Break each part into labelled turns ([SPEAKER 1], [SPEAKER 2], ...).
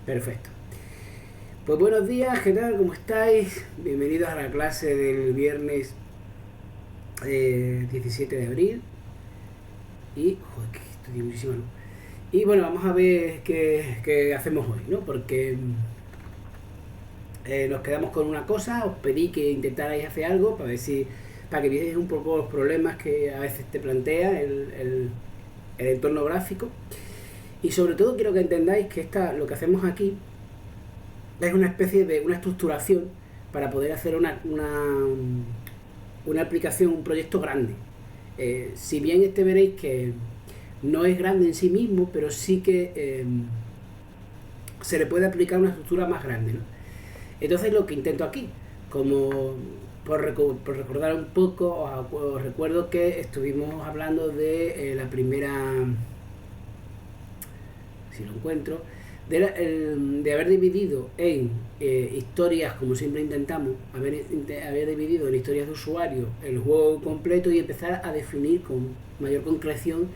[SPEAKER 1] Perfecto. Pues buenos días, ¿qué tal? ¿Cómo estáis? Bienvenidos a la clase del viernes 17 de abril. Y, joder, que estoy muchísimo, ¿no? Y bueno, vamos a ver qué hacemos hoy, ¿no? Porque nos quedamos con una cosa, os pedí que intentarais hacer algo para que vierais un poco los problemas que a veces te plantea el entorno gráfico. Y sobre todo quiero que entendáis que lo que hacemos aquí es una especie de una estructuración para poder hacer una aplicación, un proyecto grande. Si bien veréis que no es grande en sí mismo, pero sí que se le puede aplicar una estructura más grande, ¿no? Entonces lo que intento aquí, como por recordar un poco, os recuerdo que estuvimos hablando de la primera, si lo encuentro, de haber dividido en historias, como siempre intentamos, haber dividido en historias de usuario el juego completo y empezar a definir con mayor concreción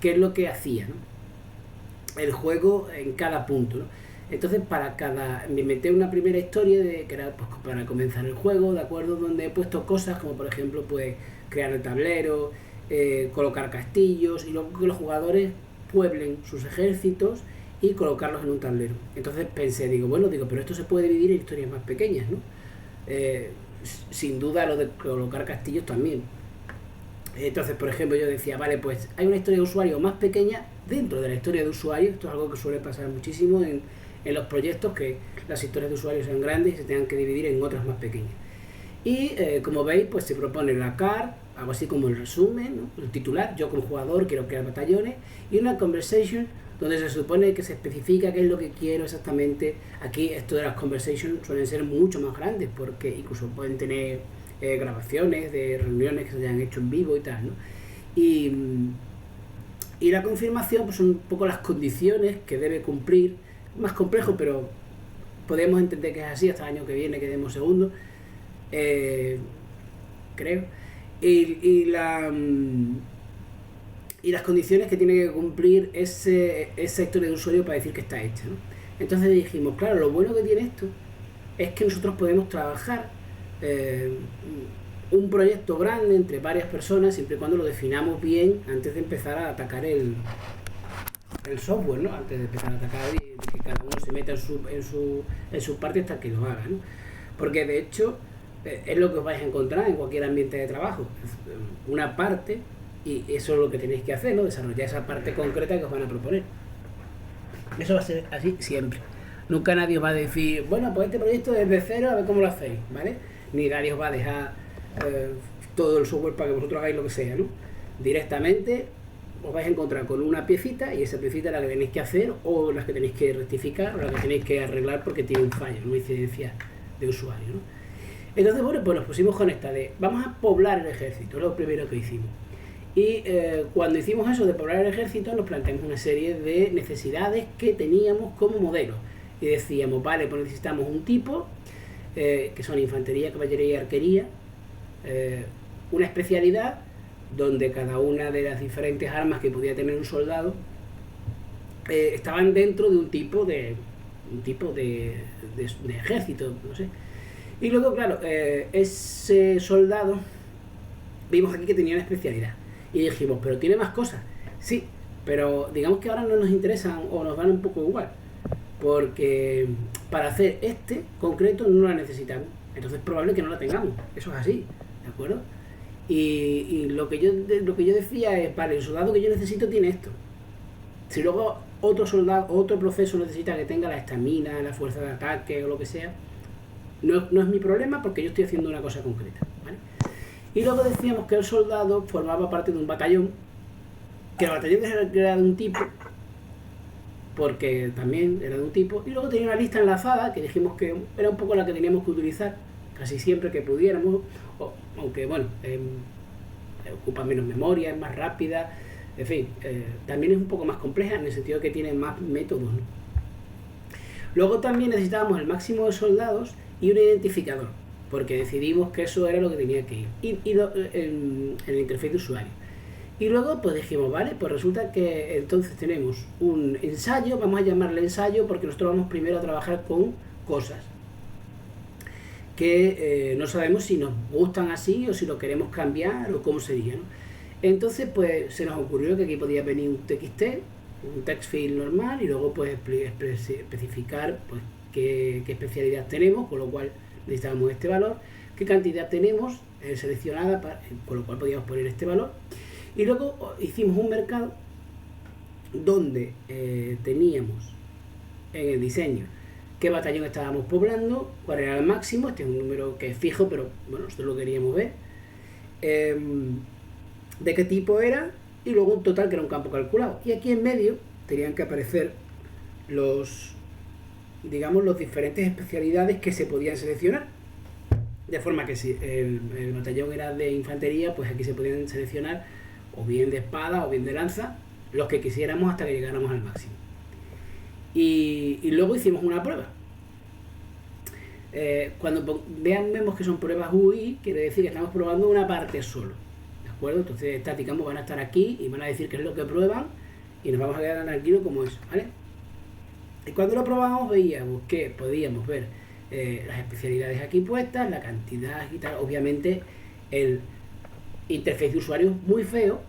[SPEAKER 1] qué es lo que hacía, ¿no? El juego en cada punto, ¿no? Entonces me metí una primera historia que era pues, para comenzar el juego, ¿de acuerdo? Donde he puesto cosas como por ejemplo pues crear el tablero, colocar castillos y luego que los jugadores pueblen sus ejércitos y colocarlos en un tablero. Entonces pensé, pero esto se puede dividir en historias más pequeñas, ¿no? Sin duda lo de colocar castillos también. Entonces, por ejemplo, yo decía, vale, pues hay una historia de usuario más pequeña dentro de la historia de usuario. Esto es algo que suele pasar muchísimo en los proyectos, que las historias de usuario sean grandes y se tengan que dividir en otras más pequeñas. Y como veis, pues se propone la card, algo así como el resumen, ¿no? El titular, yo como jugador quiero crear batallones, y una conversation donde se supone que se especifica qué es lo que quiero exactamente. Aquí esto de las conversations suelen ser mucho más grandes porque incluso pueden tener grabaciones de reuniones que se hayan hecho en vivo y tal, ¿no? Y la confirmación pues son un poco las condiciones que debe cumplir, más complejo, pero podemos entender que es así hasta el año que viene que demos segundo, creo. Y las condiciones que tiene que cumplir esa historia de usuario para decir que está hecha, ¿no? Entonces dijimos, claro, lo bueno que tiene esto es que nosotros podemos trabajar un proyecto grande entre varias personas siempre y cuando lo definamos bien antes de empezar a atacar el software, ¿no? Antes de empezar a atacar y que cada uno se meta en su parte hasta que lo haga, ¿no? Porque de hecho es lo que os vais a encontrar en cualquier ambiente de trabajo, una parte, y eso es lo que tenéis que hacer, ¿no? Desarrollar esa parte concreta que os van a proponer. Eso va a ser así siempre. Nunca nadie os va a decir, bueno, pues este proyecto desde cero, a ver cómo lo hacéis, ¿vale? Ni nadie os va a dejar todo el software para que vosotros hagáis lo que sea, ¿no? Directamente os vais a encontrar con una piecita y esa piecita es la que tenéis que hacer o la que tenéis que rectificar o la que tenéis que arreglar porque tiene un fallo, una incidencia de usuario, ¿no? Entonces, bueno, pues nos pusimos con esta de vamos a poblar el ejército, es lo primero que hicimos. Y cuando hicimos eso de poblar el ejército nos planteamos una serie de necesidades que teníamos como modelo y decíamos, vale, pues necesitamos un tipo que son infantería, caballería y arquería, una especialidad donde cada una de las diferentes armas que podía tener un soldado estaban dentro de un tipo de ejército, no sé. Y luego, claro, ese soldado vimos aquí que tenía una especialidad y dijimos, pero tiene más cosas. Sí, pero digamos que ahora no nos interesan o nos dan un poco igual, porque para hacer este concreto no la necesitamos, entonces es probable que no la tengamos. Eso es así, ¿de acuerdo? Y lo que yo decía es, vale, el soldado que yo necesito tiene esto. Si luego otro proceso necesita que tenga la estamina, la fuerza de ataque o lo que sea, no es mi problema porque yo estoy haciendo una cosa concreta, ¿vale? Y luego decíamos que el soldado formaba parte de un batallón, que el batallón era de un tipo, porque también era de un tipo, y luego tenía una lista enlazada que dijimos que era un poco la que teníamos que utilizar casi siempre que pudiéramos, aunque bueno, ocupa menos memoria, es más rápida, en fin, también es un poco más compleja en el sentido que tiene más métodos, ¿no? Luego también necesitábamos el máximo de soldados y un identificador, porque decidimos que eso era lo que tenía que ir en el interfaz de usuario. Y luego pues dijimos, vale, pues resulta que entonces tenemos un ensayo, vamos a llamarle ensayo porque nosotros vamos primero a trabajar con cosas que no sabemos si nos gustan así o si lo queremos cambiar o cómo sería, ¿no? Entonces pues se nos ocurrió que aquí podía venir un TXT, un text field normal, y luego pues especificar pues qué especialidad tenemos, con lo cual necesitábamos este valor, qué cantidad tenemos seleccionada, con lo cual podíamos poner este valor. Y luego hicimos un mercado donde teníamos en el diseño qué batallón estábamos poblando, cuál era el máximo, este es un número que es fijo, pero bueno, nosotros lo queríamos ver, de qué tipo era, y luego un total que era un campo calculado. Y aquí en medio tenían que aparecer los, digamos, los diferentes especialidades que se podían seleccionar. De forma que si el batallón era de infantería, pues aquí se podían seleccionar o bien de espada o bien de lanza, los que quisiéramos hasta que llegáramos al máximo. Y luego hicimos una prueba. Cuando vemos que son pruebas UI, quiere decir que estamos probando una parte solo, ¿de acuerdo? Entonces estas, digamos, van a estar aquí y van a decir qué es lo que prueban y nos vamos a quedar tranquilos como eso, ¿vale? Y cuando lo probamos veíamos que podíamos ver las especialidades aquí puestas, la cantidad y tal. Obviamente el interfaz de usuario es muy feo,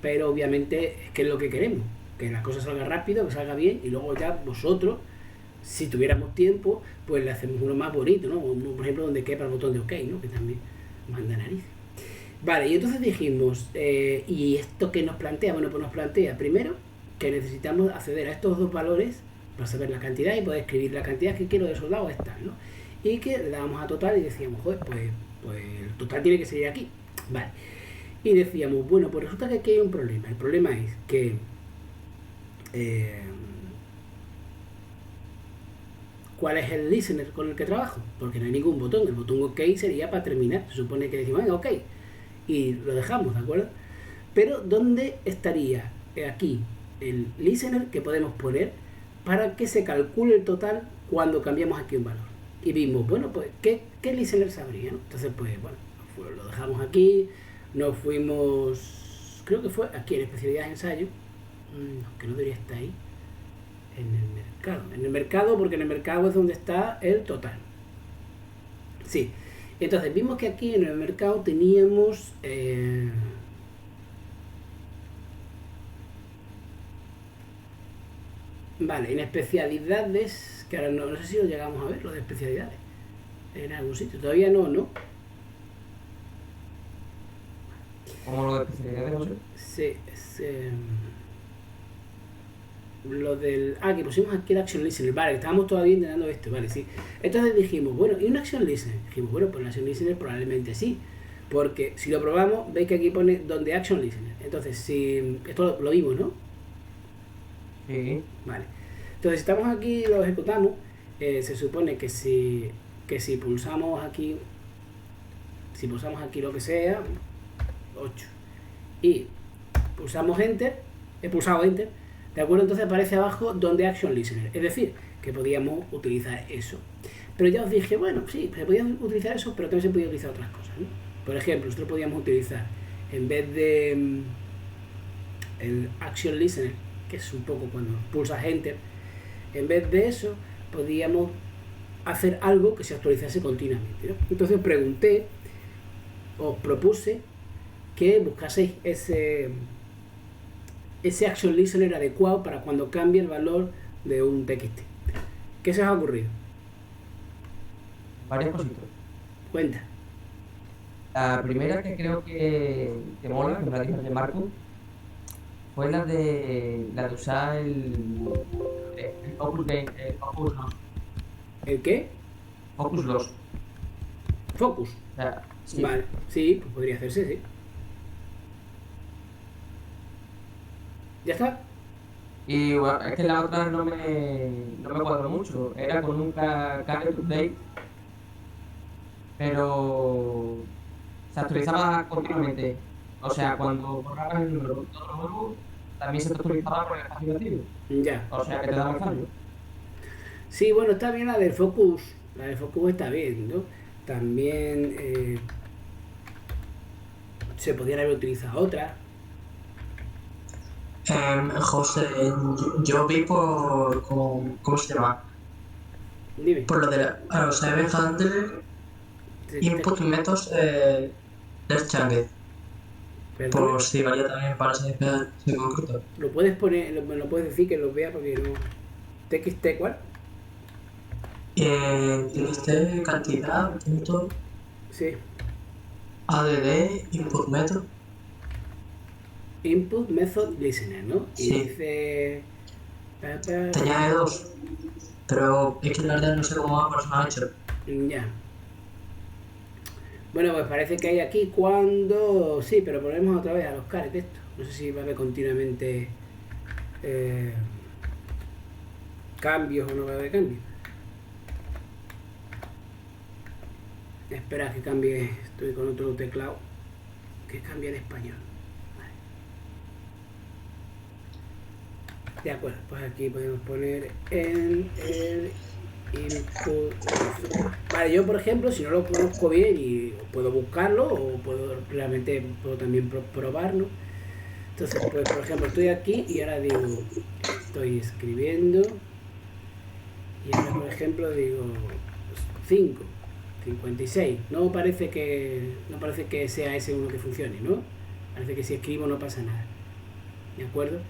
[SPEAKER 1] pero obviamente es que es lo que queremos, que las cosas salgan rápido, que salga bien, y luego ya vosotros, si tuviéramos tiempo, pues le hacemos uno más bonito, ¿no? Uno, por ejemplo, donde quepa el botón de OK, ¿no? Que también manda nariz. Vale, y entonces dijimos, ¿y esto qué nos plantea? Bueno, pues nos plantea primero que necesitamos acceder a estos dos valores para saber la cantidad y poder escribir la cantidad que quiero de soldados esta, ¿no? Y que le dábamos a total y decíamos, joder, pues el total tiene que seguir aquí. Vale. Y decíamos, bueno, pues resulta que aquí hay un problema. El problema es que ¿cuál es el listener con el que trabajo? Porque no hay ningún botón. El botón OK sería para terminar. Se supone que decimos, venga, OK. Y lo dejamos, ¿de acuerdo? Pero ¿dónde estaría aquí el listener que podemos poner para que se calcule el total cuando cambiamos aquí un valor? Y vimos, bueno, pues, ¿qué listener sabría, ¿no? Entonces, pues, bueno, lo dejamos aquí. Nos fuimos, creo que fue aquí en especialidades de ensayo, que no debería estar ahí, en el mercado, porque en el mercado es donde está el total. Sí, entonces vimos que aquí en el mercado teníamos vale, en especialidades, que ahora no sé si lo llegamos a ver, lo de especialidades en algún sitio, todavía no, ¿no?
[SPEAKER 2] ¿Cómo lo de especialidades, José?
[SPEAKER 1] Lo del... que pusimos aquí el Action Listener, vale, estábamos todavía intentando esto, vale, sí. Entonces dijimos, bueno, ¿y un Action Listener? Dijimos, bueno, pues el Action Listener probablemente sí, porque si lo probamos, veis que aquí pone donde Action Listener. Entonces, si... esto lo vimos, ¿no?
[SPEAKER 2] Sí.
[SPEAKER 1] Vale. Entonces, si estamos aquí y lo ejecutamos, se supone que si pulsamos aquí, lo que sea, 8, y pulsamos Enter, he pulsado Enter, ¿de acuerdo? Entonces aparece abajo donde Action Listener, es decir, que podíamos utilizar eso. Pero ya os dije, bueno, sí, se podían utilizar eso, pero también se podía utilizar otras cosas, ¿no? Por ejemplo, nosotros podíamos utilizar, en vez de el Action Listener, que es un poco cuando pulsas Enter, en vez de eso, podíamos hacer algo que se actualizase continuamente, ¿no? Entonces os propuse que buscaseis ese Action Listener adecuado para cuando cambie el valor de un TXT. ¿Qué se os ha ocurrido?
[SPEAKER 2] Varias cositas.
[SPEAKER 1] Cuenta.
[SPEAKER 2] La primera que creo que mola, que me la dijo de Marco, fue la de usar el Focus Loss.
[SPEAKER 1] ¿El qué?
[SPEAKER 2] Focus Loss.
[SPEAKER 1] Focus.
[SPEAKER 2] O sea, sí.
[SPEAKER 1] Vale, sí, pues podría hacerse, sí. ¿Ya está?
[SPEAKER 2] Y bueno, es que la otra no me cuadró mucho. Era con un carry update, pero se actualizaba continuamente. O sea, cuando borrabas el número de otro nuevo, también se te actualizaba con el espacio vacío.
[SPEAKER 1] Ya.
[SPEAKER 2] O sea, que te daba el fallo.
[SPEAKER 1] Sí, bueno, está bien la del Focus. La del Focus está bien, ¿no? También se podrían haber utilizado otras.
[SPEAKER 3] José, yo vi por, ¿cómo se llama?
[SPEAKER 1] Dime.
[SPEAKER 3] Por lo de los Seven Handler Input Methods del Chang'e.
[SPEAKER 1] Perdona,
[SPEAKER 3] Por si valía también para ese en concreto.
[SPEAKER 1] lo puedes poner, me lo puedes decir que lo vea porque no. ¿TXT cuál?
[SPEAKER 3] Tuviste cantidad, punto,
[SPEAKER 1] Sí.
[SPEAKER 3] add, input method.
[SPEAKER 1] Input Method Listener, ¿no? Y
[SPEAKER 3] Sí,
[SPEAKER 1] dice.
[SPEAKER 3] te añade dos, pero es que la verdad no sé cómo va, por eso no lo he hecho.
[SPEAKER 1] Ya. Bueno, pues parece que hay aquí cuando. Sí, pero volvemos otra vez a los caret esto. No sé si va a haber continuamente eh, cambios o no va a haber cambios. Espera que cambie. Estoy con otro teclado que cambie en español. Vale. De acuerdo, pues aquí podemos poner en el input. Vale, yo por ejemplo, si no lo conozco bien y puedo buscarlo o puedo realmente puedo también probarlo. Entonces, pues por ejemplo, estoy aquí y ahora digo, estoy escribiendo y ahora por ejemplo digo 5, 56. No parece que sea ese uno que funcione, ¿no? Parece que si escribo no pasa nada. ¿De acuerdo?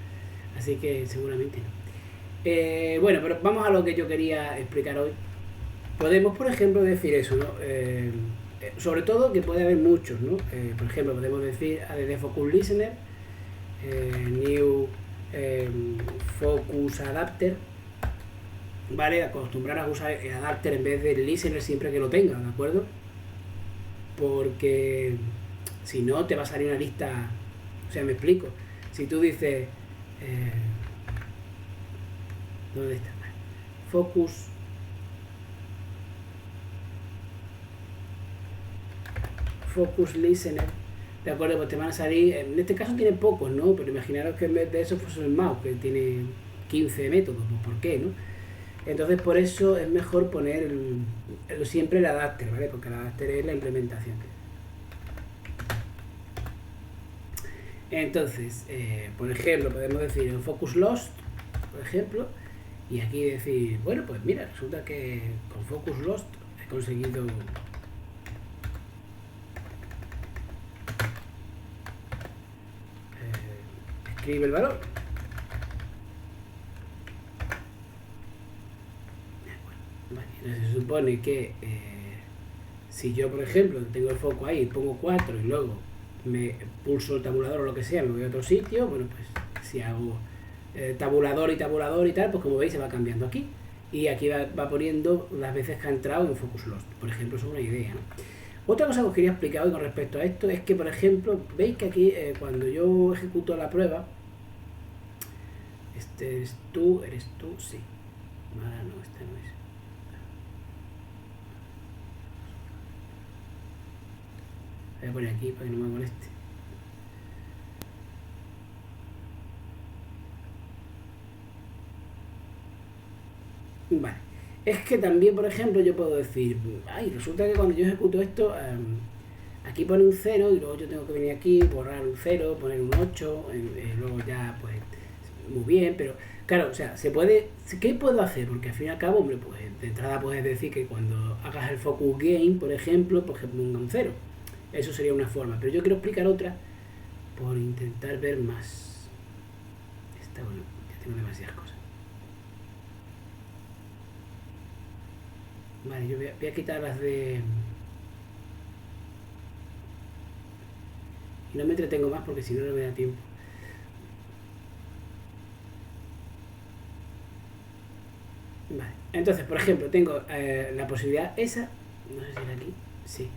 [SPEAKER 1] Así que seguramente no. Bueno, pero vamos a lo que yo quería explicar hoy. Podemos, por ejemplo, decir eso, ¿no? Sobre todo que puede haber muchos, ¿no? Por ejemplo, podemos decir add focus listener, new eh, focus adapter, ¿vale? Acostumbrar a usar el adapter en vez del listener siempre que lo tenga, ¿de acuerdo? Porque si no te va a salir una lista, o sea, me explico. Si tú dices, eh, ¿dónde está? Focus listener, de acuerdo, pues te van a salir, en este caso tiene pocos, ¿no? Pero imaginaros que en vez de eso fuese el mouse, que tiene 15 métodos, pues ¿por qué, no? Entonces por eso es mejor poner siempre el adapter, ¿vale? Porque el adapter es la implementación. Entonces, por ejemplo, podemos decir en focus lost, por ejemplo, y aquí decir, bueno, pues mira, resulta que con focus lost he conseguido escribe el valor. Vale, se supone que si yo, por ejemplo, tengo el foco ahí, pongo 4 y luego me pulso el tabulador o lo que sea, me voy a otro sitio, bueno, pues si hago tabulador y tabulador y tal, pues como veis se va cambiando aquí. Y aquí va poniendo las veces que ha entrado en Focus Lost. Por ejemplo, eso es una idea, ¿no? Otra cosa que os quería explicar hoy con respecto a esto es que, por ejemplo, veis que aquí cuando yo ejecuto la prueba, eres tú, sí. Ahora no, este no es. Voy a poner aquí para que no me moleste. Vale. Es que también, por ejemplo, yo puedo decir, ay, resulta que cuando yo ejecuto esto, aquí pone un 0 y luego yo tengo que venir aquí, borrar un 0, poner un 8, luego ya, pues, muy bien, pero claro, o sea, se puede, ¿qué puedo hacer? Porque al fin y al cabo, hombre, pues de entrada puedes decir que cuando hagas el focus gain, por ejemplo, pues que ponga un 0. Eso sería una forma, pero yo quiero explicar otra por intentar ver más. Está bueno, ya tengo demasiadas cosas. Vale, yo voy a quitar las de... Y no me entretengo más porque si no, no me da tiempo. Vale, entonces, por ejemplo, tengo la posibilidad esa, no sé si era aquí, sí.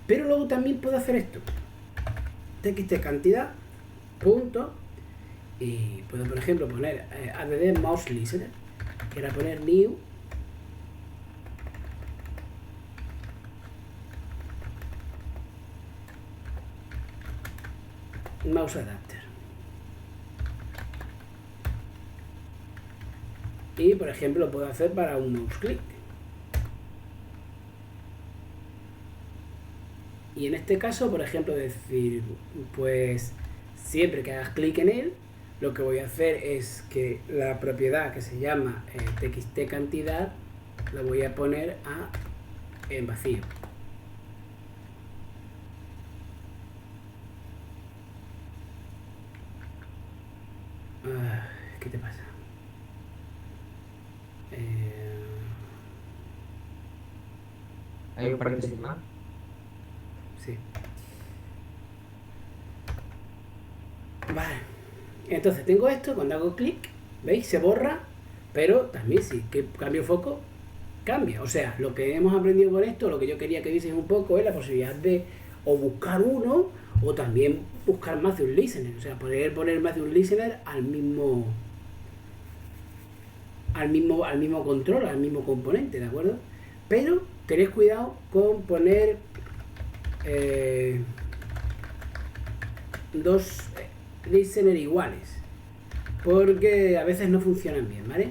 [SPEAKER 1] Pero luego también puedo hacer esto. Txt cantidad, punto, y puedo, por ejemplo, poner add mouse listener, que era poner new mouse adapter. Y, por ejemplo, lo puedo hacer para un mouse click. Y en este caso, por ejemplo, decir, pues siempre que hagas clic en él, lo que voy a hacer es que la propiedad que se llama txt cantidad la voy a poner en vacío. ¿Qué te pasa?
[SPEAKER 2] Hay un paréntesis más.
[SPEAKER 1] Sí. Vale. Entonces tengo esto, cuando hago clic, ¿veis? Se borra, pero también si que cambio foco, cambia. O sea, lo que hemos aprendido con esto, lo que yo quería que vieseis un poco es la posibilidad de o buscar uno o también buscar más de un listener. O sea, poder poner más de un listener al mismo control, al mismo componente, ¿de acuerdo? Pero tenéis cuidado con poner dos listener iguales, porque a veces no funcionan bien, ¿vale?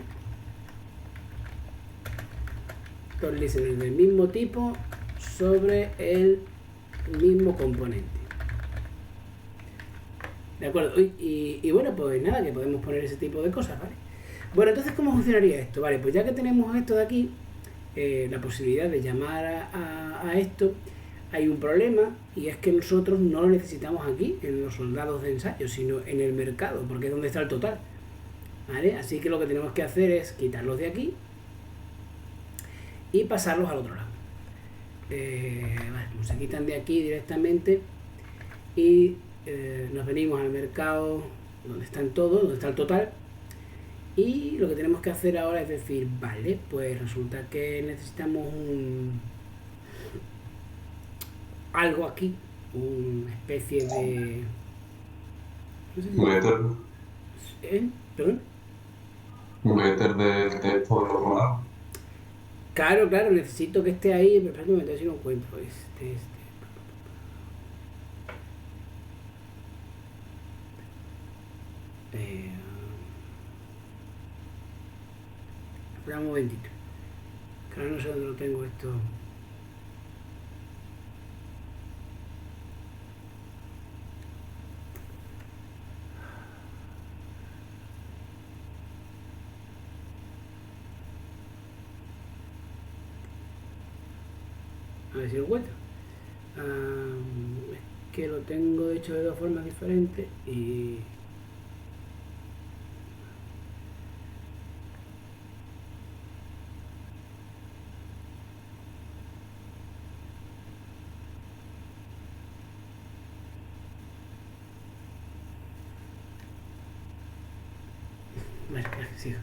[SPEAKER 1] Dos listeners del mismo tipo sobre el mismo componente. ¿De acuerdo? Y bueno, pues nada, que podemos poner ese tipo de cosas, ¿vale? Bueno, entonces, ¿cómo funcionaría esto? Vale, pues ya que tenemos esto de aquí, la posibilidad de llamar a esto, hay un problema, y es que nosotros no lo necesitamos aquí, en los soldados de ensayo, sino en el mercado, porque es donde está el total, ¿vale? Así que lo que tenemos que hacer es quitarlos de aquí y pasarlos al otro lado. Vale, pues se quitan de aquí directamente y nos venimos al mercado donde están todos, donde está el total, y lo que tenemos que hacer ahora es decir, vale, pues resulta que necesitamos algo aquí, una especie de... no sé si...
[SPEAKER 4] Un éter.
[SPEAKER 1] ¿Perdón?
[SPEAKER 4] Un éter del texto del otro lado.
[SPEAKER 1] Claro, necesito que esté ahí, pero espera un momento, a ver si lo encuentro. Espera un momentito, que ahora no sé dónde lo tengo esto. A ver si lo encuentro. Es que lo tengo hecho de dos formas diferentes y... Bueno, sigo.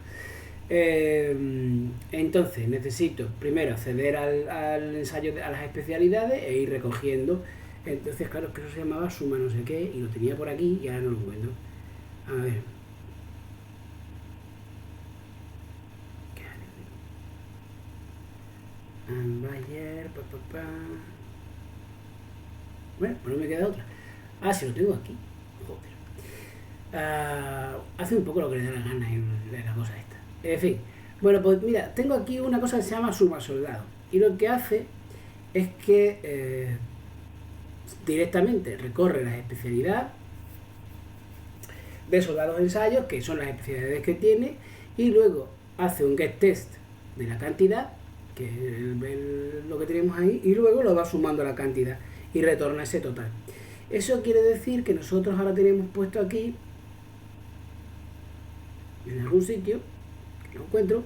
[SPEAKER 1] Entonces necesito primero acceder al ensayo, a las especialidades e ir recogiendo. Entonces claro, es que eso se llamaba suma no sé qué y lo tenía por aquí y ahora no lo encuentro. A ver, Bayer, bueno, pues no me queda otra. Si lo tengo aquí, joder. Hace un poco lo que le da la gana en la cosa esta. En fin, bueno, pues mira, tengo aquí una cosa que se llama suma soldado, y lo que hace es que directamente recorre las especialidades de soldados de ensayos, que son las especialidades que tiene, y luego hace un get test de la cantidad, que es lo que tenemos ahí, y luego lo va sumando a la cantidad y retorna ese total. Eso quiere decir que nosotros ahora tenemos puesto aquí, en algún sitio, que no encuentro.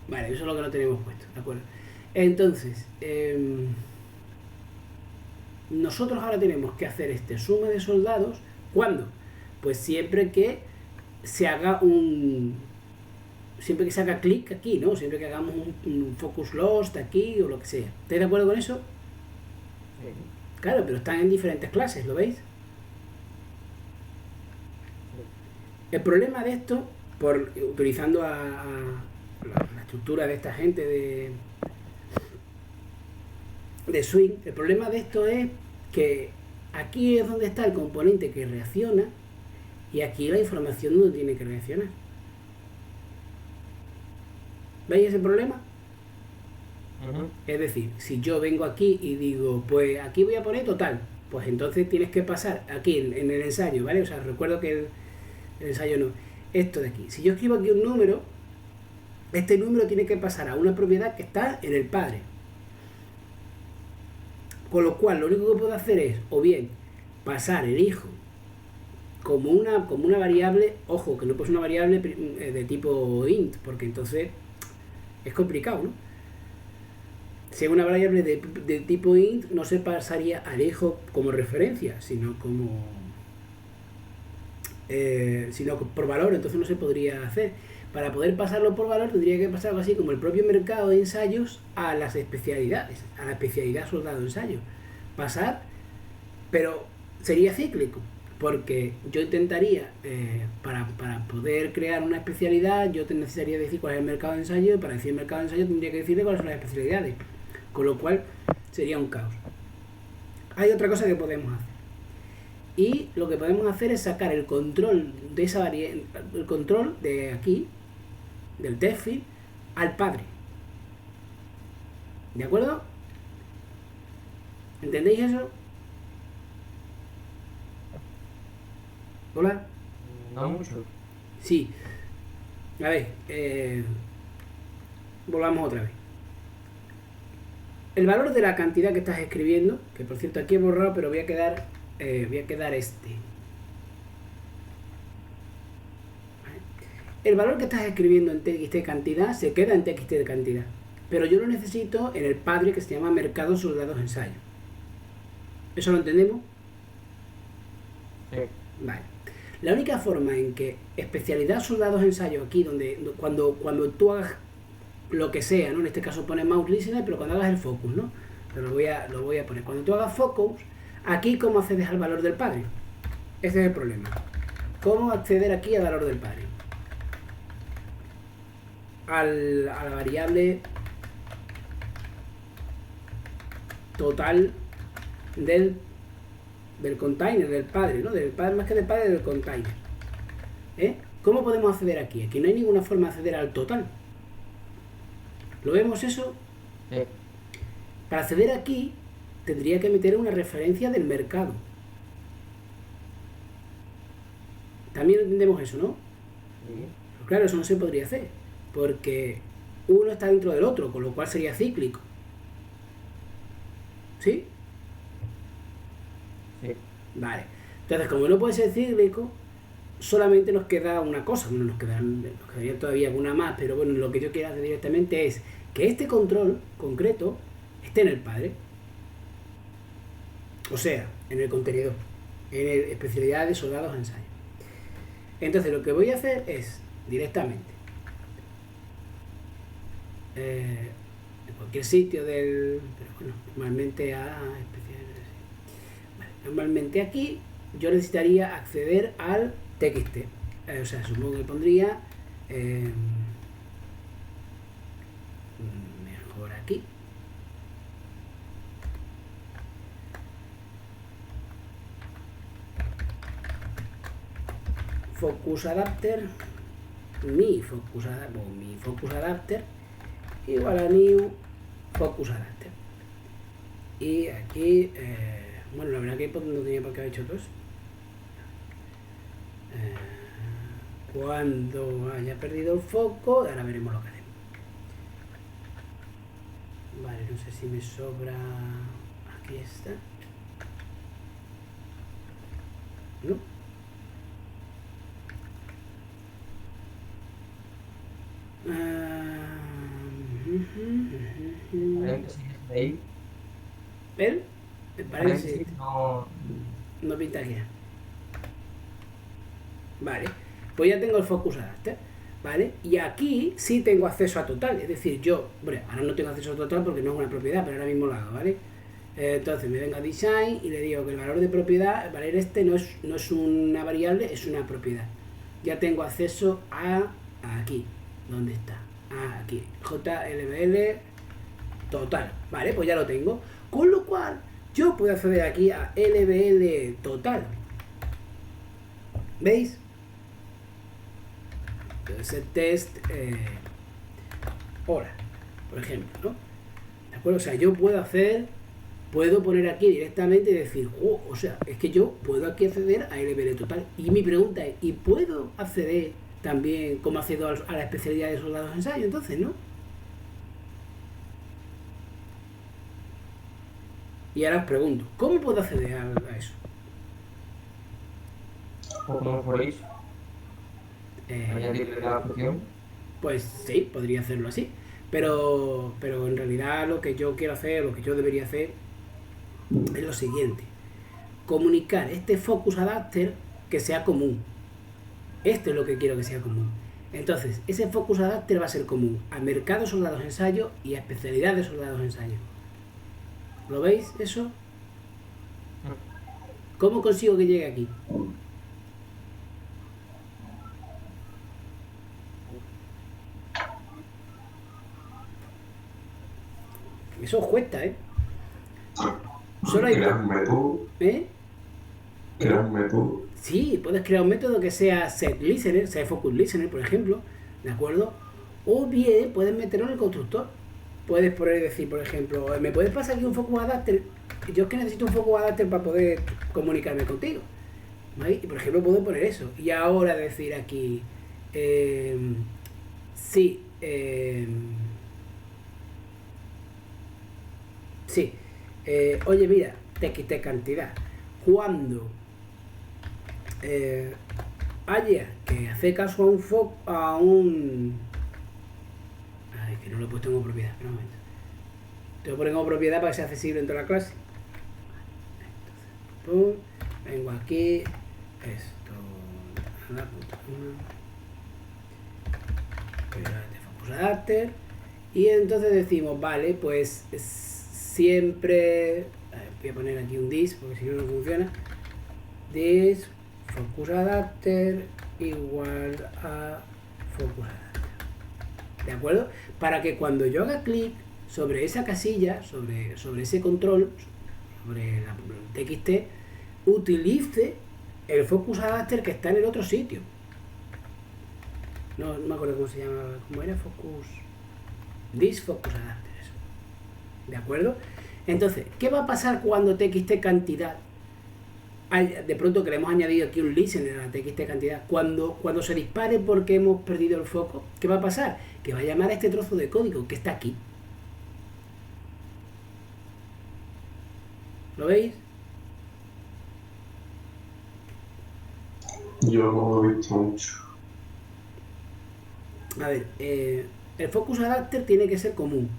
[SPEAKER 1] Vale, eso es lo que no tenemos puesto, ¿de acuerdo? Entonces, nosotros ahora tenemos que hacer este suma de soldados. ¿Cuándo? Pues siempre que se haga siempre que se haga clic aquí, ¿no? Siempre que hagamos un focus lost aquí o lo que sea. ¿Estáis de acuerdo con eso?
[SPEAKER 2] Sí.
[SPEAKER 1] Claro, pero están en diferentes clases, ¿lo veis? El problema de esto, utilizando la estructura de esta gente de Swing, el problema de esto es que aquí es donde está el componente que reacciona y aquí la información no tiene que reaccionar. ¿Veis ese problema?
[SPEAKER 2] Uh-huh.
[SPEAKER 1] Es decir, si yo vengo aquí y digo, pues aquí voy a poner total, pues entonces tienes que pasar aquí en el ensayo, ¿vale? O sea, recuerdo que el ensayo no. Esto de aquí. Si yo escribo aquí un número, este número tiene que pasar a una propiedad que está en el padre. Con lo cual, lo único que puedo hacer es, o bien, pasar el hijo como una variable, ojo, que no pues una variable de tipo int, porque entonces es complicado, ¿no? Si es una variable de tipo int, no se pasaría al hijo como referencia, sino por valor, entonces no se podría hacer. Para poder pasarlo por valor tendría que pasar algo así como el propio mercado de ensayos a las especialidades, a la especialidad soldado ensayo. Pasar, pero sería cíclico, porque yo intentaría, para poder crear una especialidad, yo necesitaría decir cuál es el mercado de ensayo, y para decir el mercado de ensayo tendría que decirle cuáles son las especialidades, con lo cual sería un caos. Hay otra cosa que podemos hacer. Y lo que podemos hacer es sacar el control de esa variable, el control de aquí, del textfield, al padre. ¿De acuerdo? ¿Entendéis eso? ¿Hola?
[SPEAKER 2] No mucho.
[SPEAKER 1] Sí. A ver, volvamos otra vez. El valor de la cantidad que estás escribiendo, que por cierto aquí he borrado, pero voy a quedar este. El valor que estás escribiendo en txt cantidad se queda en txt cantidad, pero yo lo necesito en el padre que se llama mercado soldados ensayo. ¿Eso lo entendemos?
[SPEAKER 2] Sí.
[SPEAKER 1] Vale. La única forma en que especialidad soldados ensayo aquí, cuando tú hagas lo que sea, ¿no? En este caso pone mouse listener, pero cuando hagas el focus, ¿no? Pero lo voy a poner. Cuando tú hagas focus, aquí ¿cómo accedes al valor del padre? Ese es el problema. ¿Cómo acceder aquí al valor del padre? A la variable total del container, del padre, ¿no? Del padre, más que del padre, del container. ¿Cómo podemos acceder aquí? Aquí no hay ninguna forma de acceder al total. ¿Lo vemos eso?
[SPEAKER 2] Sí.
[SPEAKER 1] Para acceder aquí, tendría que meter una referencia del mercado. También entendemos eso, ¿no?
[SPEAKER 2] Sí.
[SPEAKER 1] Pero claro, eso no se podría hacer, porque uno está dentro del otro, con lo cual sería cíclico. ¿Sí?
[SPEAKER 2] Sí.
[SPEAKER 1] Vale. Entonces, como no puede ser cíclico, solamente nos queda una cosa. Bueno, nos quedaría todavía alguna más, pero bueno, lo que yo quiero hacer directamente es que este control concreto esté en el padre. O sea, en el contenedor, en el especialidad de soldados ensayo. Entonces, lo que voy a hacer es directamente en cualquier sitio del, pero bueno, normalmente normalmente aquí yo necesitaría acceder al txt, o sea, supongo que pondría mejor aquí, focus adapter, mi focus adapter igual a new focus adapter. Y aquí, bueno, la verdad que no tenía por qué haber hecho todo eso. Cuando haya perdido el foco, ahora veremos lo que hacemos. Vale, no sé si me sobra. Aquí está. ¿No? ¿Él? Me parece. No pinta aquí. Vale. Pues ya tengo el focus adapter. ¿Vale? Y aquí sí tengo acceso a total. Es decir, yo, hombre, ahora no tengo acceso a total porque no es una propiedad, pero ahora mismo lo hago, ¿vale? Entonces me vengo a design y le digo que el valor de propiedad, el valor este no es una variable, es una propiedad. Ya tengo acceso a aquí. ¿Dónde está? Aquí. JLBL total. Vale, pues ya lo tengo. Con lo cual, yo puedo acceder aquí a LBL total. ¿Veis? Entonces test hora, por ejemplo, ¿no? ¿De acuerdo? O sea, yo puedo hacer puedo poner aquí directamente y decir, o sea, es que yo puedo aquí acceder a LBL Total. Y mi pregunta es, ¿y puedo acceder también como accedo a la especialidad de soldados de ensayo? Entonces, ¿no? Y ahora os pregunto, ¿cómo puedo acceder a eso?
[SPEAKER 2] ¿O cómo podéis añadirle la opción?
[SPEAKER 1] Pues sí, podría hacerlo así. Pero en realidad lo que yo quiero hacer, lo que yo debería hacer, es lo siguiente. Comunicar este focus adapter que sea común. Esto es lo que quiero que sea común. Entonces, ese focus adapter va a ser común a mercado soldados ensayo y a especialidad de soldados ensayo. ¿Lo veis eso? ¿Cómo consigo que llegue aquí? Eso os cuesta, ¿eh? Solo hay...
[SPEAKER 4] Crear un método.
[SPEAKER 1] ¿Eh?
[SPEAKER 4] Crear un método.
[SPEAKER 1] Sí, puedes crear un método que sea set listener, sea focus listener, por ejemplo, ¿de acuerdo? O bien puedes meterlo en el constructor. Puedes poner y decir, por ejemplo, ¿me puedes pasar aquí un focus adapter? Yo es que necesito un focus adapter para poder comunicarme contigo. ¿Vale? Y por ejemplo puedo poner eso. Y ahora decir aquí, sí, sí, oye mira, txt cantidad. Cuando haya que hacer caso a un ay, que no lo he puesto como propiedad, espera un momento. Tengo que poner como propiedad para que sea accesible en toda la clase. Entonces, pum, vengo aquí, esto, focus adapter, y entonces decimos, vale, pues siempre, voy a poner aquí un this porque si no no funciona, this focus adapter igual a focus adapter, ¿de acuerdo? Para que cuando yo haga clic sobre esa casilla, sobre ese control, sobre la txt, utilice el focus adapter que está en el otro sitio. No me acuerdo cómo se llama, cómo era, focus, this focus adapter, eso. ¿De acuerdo? Entonces, ¿qué va a pasar cuando txt cantidad, de pronto que le hemos añadido aquí un listener a la txt cantidad, cuando se dispare porque hemos perdido el foco? ¿Qué va a pasar? Que va a llamar a este trozo de código que está aquí. ¿Lo veis?
[SPEAKER 4] Yo no lo he visto mucho.
[SPEAKER 1] A ver, el focus adapter tiene que ser común.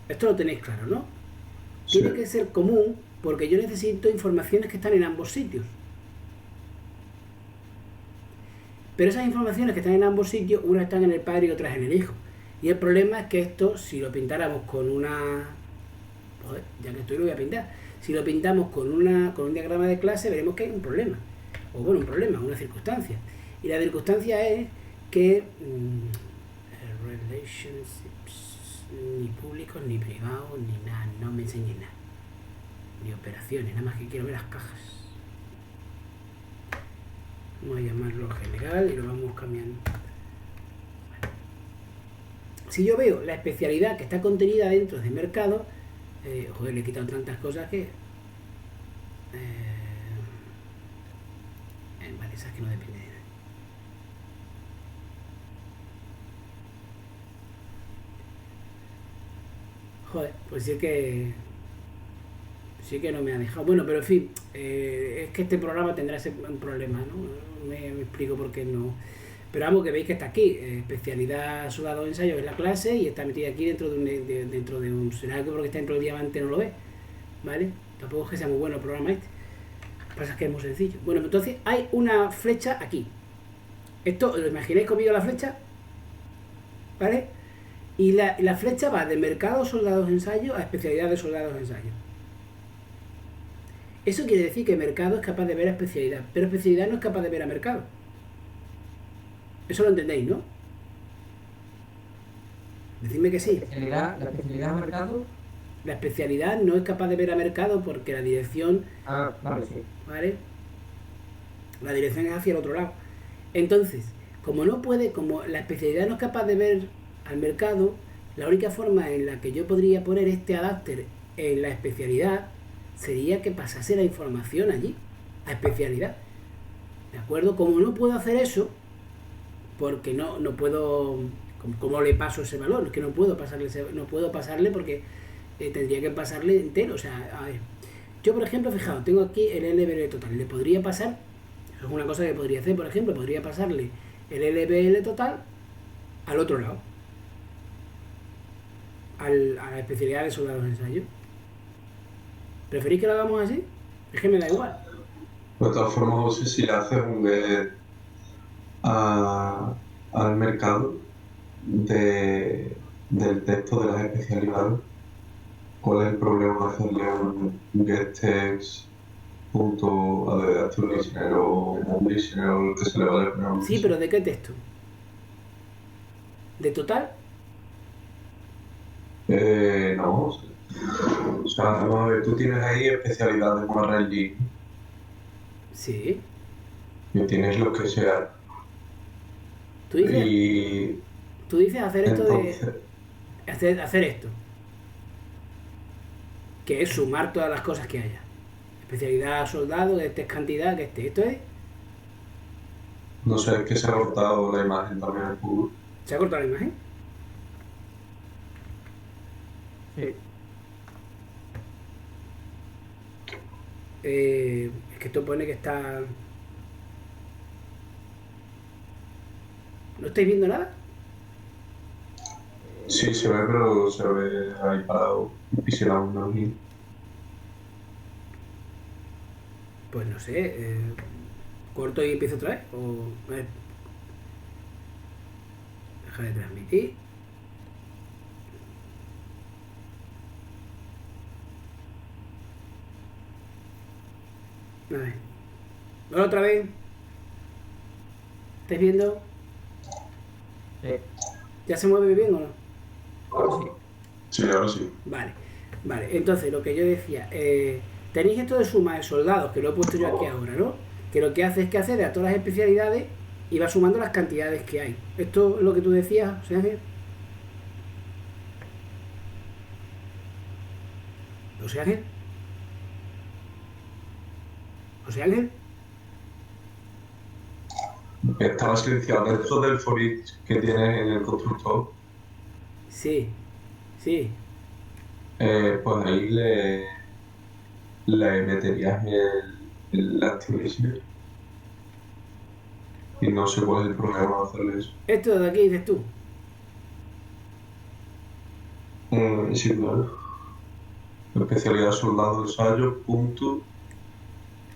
[SPEAKER 1] Esto lo tenéis claro, ¿no?
[SPEAKER 4] Sí.
[SPEAKER 1] Tiene que ser común porque yo necesito informaciones que están en ambos sitios. Pero esas informaciones que están en ambos sitios, unas están en el padre y otras en el hijo. Y el problema es que esto, si lo pintáramos con una... Joder, ya que estoy lo voy a pintar. Si lo pintamos con un diagrama de clase, veremos que hay un problema. O bueno, un problema, una circunstancia. Y la circunstancia es que relationships, ni públicos, ni privados, ni nada, no me enseñen nada. Ni operaciones, nada más que quiero ver las cajas. Vamos a llamarlo general y lo vamos cambiando. Si yo veo la especialidad que está contenida dentro de mercado, joder, le he quitado tantas cosas que... vale, esas que no dependen de nada. Joder, pues sí que no me ha dejado. Bueno, pero en fin, es que este programa tendrá un problema, ¿no? Me explico por qué no. Pero vamos, que veis que está aquí, especialidad soldado de ensayo es la clase y está metida aquí dentro de un será que porque está dentro del diamante no lo ve, ¿vale? Tampoco es que sea muy bueno el programa este. Lo que pasa es que es muy sencillo. Bueno, entonces hay una flecha aquí. Esto, ¿lo imagináis conmigo la flecha? ¿Vale? Y la flecha va de mercado soldados de ensayo a especialidad de soldados de ensayo. Eso quiere decir que mercado es capaz de ver a especialidad, pero especialidad no es capaz de ver a mercado. Eso lo entendéis, ¿no? Decidme que sí.
[SPEAKER 2] La especialidad de mercado.
[SPEAKER 1] La especialidad no es capaz de ver a mercado porque la dirección...
[SPEAKER 2] Ah, vale, sí.
[SPEAKER 1] ¿Vale? La dirección es hacia el otro lado. Entonces, como la especialidad no es capaz de ver al mercado, la única forma en la que yo podría poner este adapter en la especialidad sería que pasase la información allí, a especialidad. ¿De acuerdo? Como no puedo hacer eso, porque no puedo, ¿cómo le paso ese valor? Es que no puedo pasarle porque tendría que pasarle entero. O sea, a ver, yo por ejemplo, fijaos, tengo aquí el LBL total. Le podría pasar, eso es una cosa que podría hacer, por ejemplo, podría pasarle el LBL total al otro lado, a la especialidad de soldados de ensayo. ¿Preferís que lo hagamos así? Es que me da igual.
[SPEAKER 4] De todas formas, José, si le haces un get al mercado del texto de las especialidades, ¿cuál es el problema de hacerle un get text punto active listener o un listener o lo que se le vaya a poner?
[SPEAKER 1] Sí, pero ¿de qué texto? ¿De total?
[SPEAKER 4] No, o sea, vamos a ver, tú tienes ahí especialidades con RLG
[SPEAKER 1] Sí.
[SPEAKER 4] y tienes lo que sea.
[SPEAKER 1] Tú dices,
[SPEAKER 4] Y
[SPEAKER 1] hacer esto
[SPEAKER 4] entonces,
[SPEAKER 1] hacer esto, que es sumar todas las cosas que haya. Especialidad soldado, que este es cantidad, que esto es.
[SPEAKER 4] no sé, es que se ha cortado la imagen también en Google.
[SPEAKER 1] ¿Se ha cortado la imagen?
[SPEAKER 2] Sí.
[SPEAKER 1] Es que esto pone que está. ¿No estáis viendo nada?
[SPEAKER 4] Sí, se ve, pero se ve ahí parado, pixelado un aquí.
[SPEAKER 1] Pues no sé. Corto y empiezo otra vez. O. A ver. Deja de transmitir. A ver. Ahora otra vez. ¿Estáis viendo?
[SPEAKER 2] Sí.
[SPEAKER 1] ¿Ya se mueve bien o no?
[SPEAKER 2] Ahora sí.
[SPEAKER 4] Sí, ahora sí.
[SPEAKER 1] Vale, vale. Entonces, lo que yo decía, tenéis esto de suma de soldados, que lo he puesto yo aquí ahora, ¿no? Que lo que hace es que accede a todas las especialidades y va sumando las cantidades que hay. Esto es lo que tú decías, José Ángel. José Ángel. José Ángel.
[SPEAKER 4] Estaba silenciado dentro del for each que tienes en el constructor,
[SPEAKER 1] Sí, sí.
[SPEAKER 4] pues ahí le meterías el active listener. Y no sé cuál es el problema de hacerle eso.
[SPEAKER 1] Esto de aquí dices tú.
[SPEAKER 4] Sí, claro. Especialidad soldado ensayo, punto.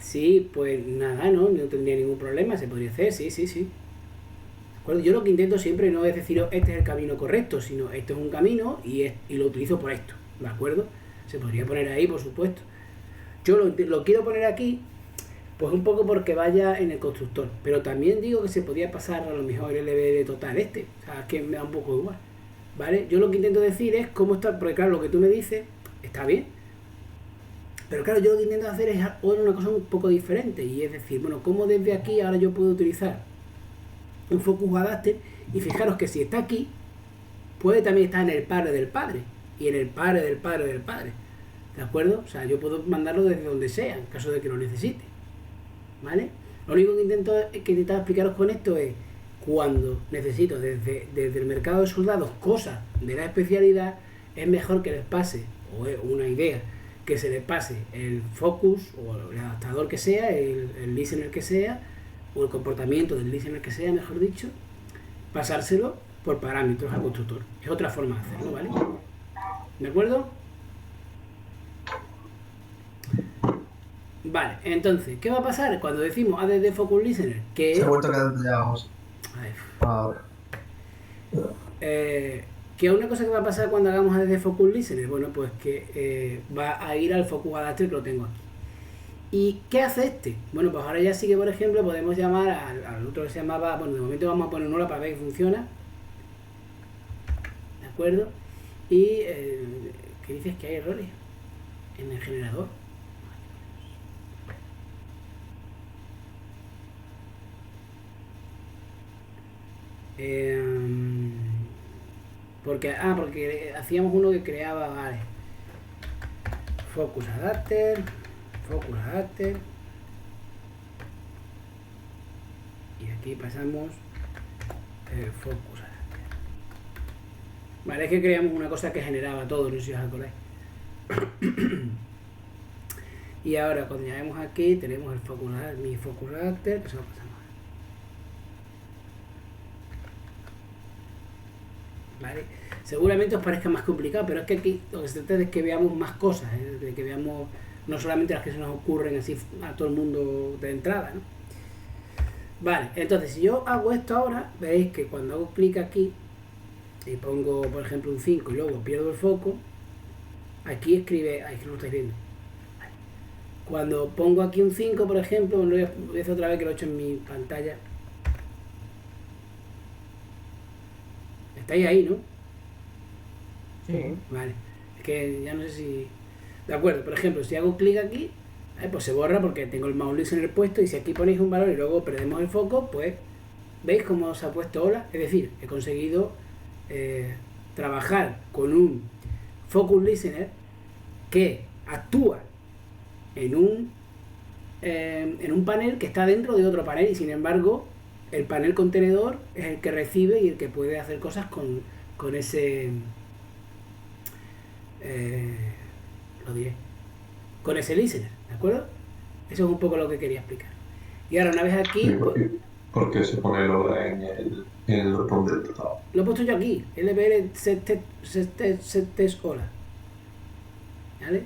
[SPEAKER 1] Sí, pues nada, no tendría ningún problema, se podría hacer, sí, sí, sí. ¿De acuerdo? Yo lo que intento siempre no es decir este es el camino correcto, sino este es un camino y lo utilizo por esto, ¿de acuerdo? Se podría poner ahí, por supuesto. Yo lo quiero poner aquí, pues un poco porque vaya en el constructor, pero también digo que se podía pasar a lo mejor el LBD total este, o sea, es que me da un poco igual, ¿vale? Yo lo que intento decir es cómo está, porque claro, lo que tú me dices está bien, pero claro, yo lo que intento hacer es una cosa un poco diferente, y es decir, bueno, cómo desde aquí ahora yo puedo utilizar un focus adapter, y fijaros que si está aquí, puede también estar en el padre del padre, y en el padre del padre del padre, ¿de acuerdo? O sea, yo puedo mandarlo desde donde sea, en caso de que lo necesite, ¿vale? Lo único que intento explicaros con esto es cuando necesito desde el mercado de soldados cosas de la especialidad, es mejor que les pase, o es una idea, que se les pase el focus o el adaptador que sea, el listener que sea, o el comportamiento del listener que sea, mejor dicho, pasárselo por parámetros al constructor. Es otra forma de hacerlo, ¿vale? ¿De acuerdo? Vale, entonces, ¿qué va a pasar cuando decimos add focus listener?
[SPEAKER 3] Se ha vuelto a quedar pillado, José. Ahora.
[SPEAKER 1] Que una cosa que va a pasar cuando hagamos add focus listener, bueno, pues que va a ir al focus adapter que lo tengo aquí. ¿Y qué hace este? Bueno, pues ahora ya sí que, por ejemplo, podemos llamar al otro que se llamaba, bueno, de momento vamos a poner un hola para ver que funciona, ¿de acuerdo? Y ¿qué dices que hay errores en el generador? Porque hacíamos uno que creaba, vale. Focus Adapter, Focus Adapter. Y aquí pasamos el Focus Adapter. Vale, es que creamos una cosa que generaba todo, no sé si os acordáis. Y ahora cuando llegamos aquí tenemos el Focus Adapter, mi Focus Adapter, que se lo pasamos. ¿Vale? Seguramente os parezca más complicado, pero es que aquí lo que se trata es que veamos más cosas, de que veamos no solamente las que se nos ocurren así a todo el mundo de entrada, ¿no? Vale, entonces si yo hago esto ahora, veréis que cuando hago clic aquí y pongo por ejemplo un 5 y luego pierdo el foco, aquí escribe, ay, que no lo estáis viendo. Vale. Cuando pongo aquí un 5 por ejemplo, voy a hacer otra vez que lo he hecho en mi pantalla. Estáis ahí, ¿no?
[SPEAKER 2] Sí.
[SPEAKER 1] Vale, es que ya no sé si... De acuerdo, por ejemplo, si hago clic aquí, pues se borra porque tengo el mouse listener puesto, y si aquí ponéis un valor y luego perdemos el foco, pues veis cómo se ha puesto hola. Es decir, he conseguido trabajar con un focus listener que actúa en un panel que está dentro de otro panel, y sin embargo el panel contenedor es el que recibe y el que puede hacer cosas con ese lo diré, con ese listener, ¿de acuerdo? Eso es un poco lo que quería explicar. Y ahora una vez aquí,
[SPEAKER 4] ¿Por qué se pone el hola en el responder total?
[SPEAKER 1] lo he puesto yo aquí, lbl settest hola, ¿vale?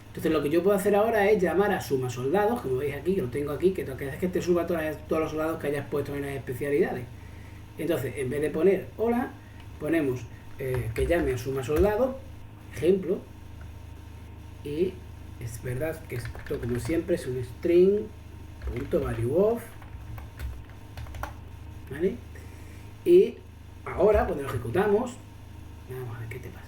[SPEAKER 1] Entonces lo que yo puedo hacer ahora es llamar a suma soldados, como veis aquí, que lo tengo aquí, que lo que hace es que te suba todos los soldados que hayas puesto en las especialidades. Entonces, en vez de poner hola, ponemos que llame a suma soldados, ejemplo, y es verdad que esto, como siempre, es un string.valueOf, ¿vale? Y ahora, cuando lo ejecutamos, vamos a ver qué te pasa.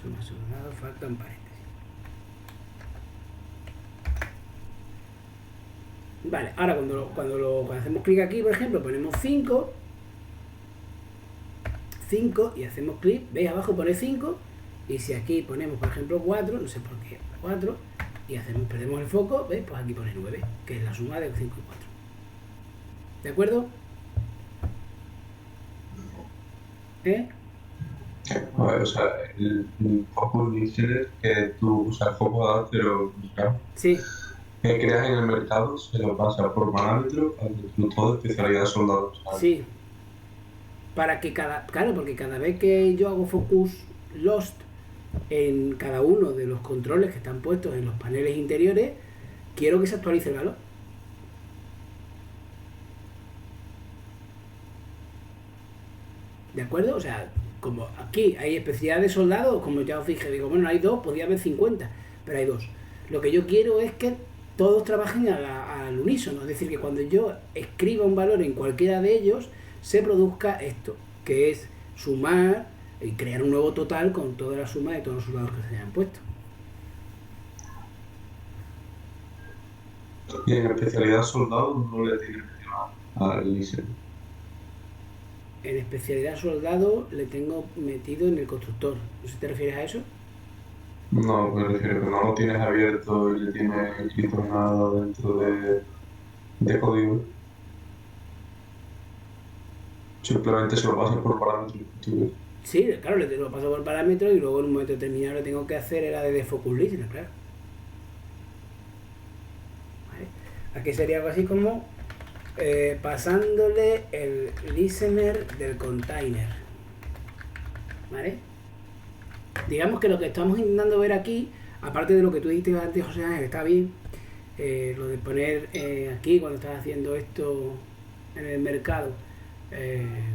[SPEAKER 1] Suma soldado, faltan paréntesis. Vale, ahora cuando hacemos clic aquí, por ejemplo, ponemos 5 y hacemos clic, veis abajo pone 5, y si aquí ponemos por ejemplo 4, no sé por qué, 4, y perdemos el foco, veis, pues aquí pone 9, que es la suma de 5 y 4. ¿De acuerdo?
[SPEAKER 4] A ver, o sea, el focus listener que tú usas foco adapter o
[SPEAKER 1] sí,
[SPEAKER 4] que creas en el mercado, se lo pasa por parámetro al instructor de especialidad soldado. ¿Sabes?
[SPEAKER 1] sí. Para que porque cada vez que yo hago focus lost en cada uno de los controles que están puestos en los paneles interiores, quiero que se actualice el valor. ¿De acuerdo? O sea, como aquí hay especialidad de soldado, como ya os dije, digo, bueno, hay 2, podría haber 50, pero hay 2. Lo que yo quiero es que todos trabajen al unísono, es decir, que cuando yo escriba un valor en cualquiera de ellos, se produzca esto, que es sumar y crear un nuevo total con toda la suma de todos los soldados que se hayan puesto.
[SPEAKER 4] Y en especialidad soldado no le tienes al listener.
[SPEAKER 1] En especialidad soldado le tengo metido en el constructor. ¿No sé si te refieres a eso?
[SPEAKER 4] No, me refiero que no lo tienes abierto y le tienes escrito nada dentro de código. Simplemente se lo pasas por parámetros.
[SPEAKER 1] Sí, claro, le lo paso por parámetros y luego en un momento determinado lo que tengo que hacer era de focus listener, claro. ¿Vale? Aquí sería algo así como pasándole el listener del container. ¿Vale? Digamos que lo que estamos intentando ver aquí, aparte de lo que tú dijiste antes, José Ángel, está bien, lo de poner aquí cuando estás haciendo esto en el mercado,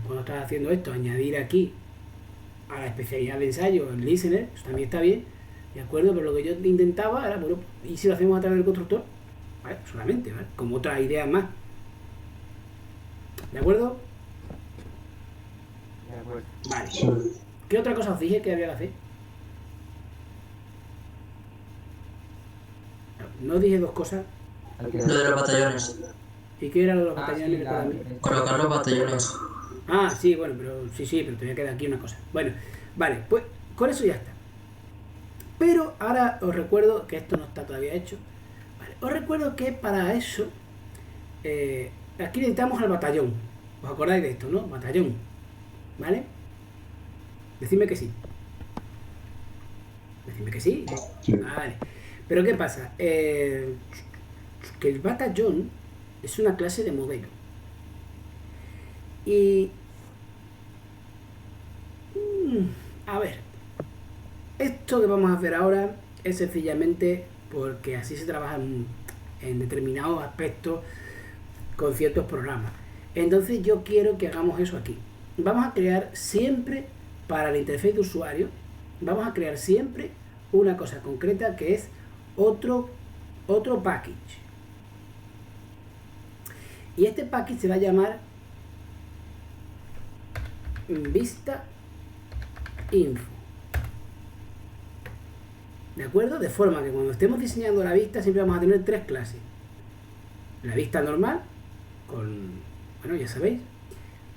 [SPEAKER 1] cuando estás haciendo esto, añadir aquí a la especialidad de ensayo el listener, eso también está bien, ¿de acuerdo? Pero lo que yo intentaba era, bueno, ¿y si lo hacemos a través del constructor? ¿Vale? Solamente, ¿vale? Como otras ideas más. ¿De acuerdo?
[SPEAKER 2] De acuerdo.
[SPEAKER 1] Vale.
[SPEAKER 4] Sí.
[SPEAKER 1] ¿Qué otra cosa os dije que había que hacer? No dije dos cosas.
[SPEAKER 3] Lo de los batallones.
[SPEAKER 1] ¿Y qué era lo de los
[SPEAKER 2] Ah,
[SPEAKER 1] batallones?
[SPEAKER 2] sí,
[SPEAKER 1] Para mí?
[SPEAKER 3] Colocar los batallones.
[SPEAKER 1] Ah, sí, bueno, pero sí, pero todavía queda aquí una cosa. Bueno, vale, pues con eso ya está. Pero ahora os recuerdo que esto no está todavía hecho. Vale, os recuerdo que para eso aquí necesitamos al batallón. ¿Os acordáis de esto, no? Batallón. ¿Vale? Decidme que sí. Decidme que sí.
[SPEAKER 4] Sí.
[SPEAKER 1] Vale. Pero ¿qué pasa? Que el batallón es una clase de modelo. Y... a ver. Esto que vamos a hacer ahora es sencillamente porque así se trabaja en determinados aspectos con ciertos programas. Entonces yo quiero que hagamos eso aquí. Vamos a crear siempre para la interfaz de usuario, vamos a crear siempre una cosa concreta que es otro package. Y este package se va a llamar Vista Info. ¿De acuerdo? De forma que cuando estemos diseñando la vista siempre vamos a tener tres clases. La vista normal, bueno, ya sabéis.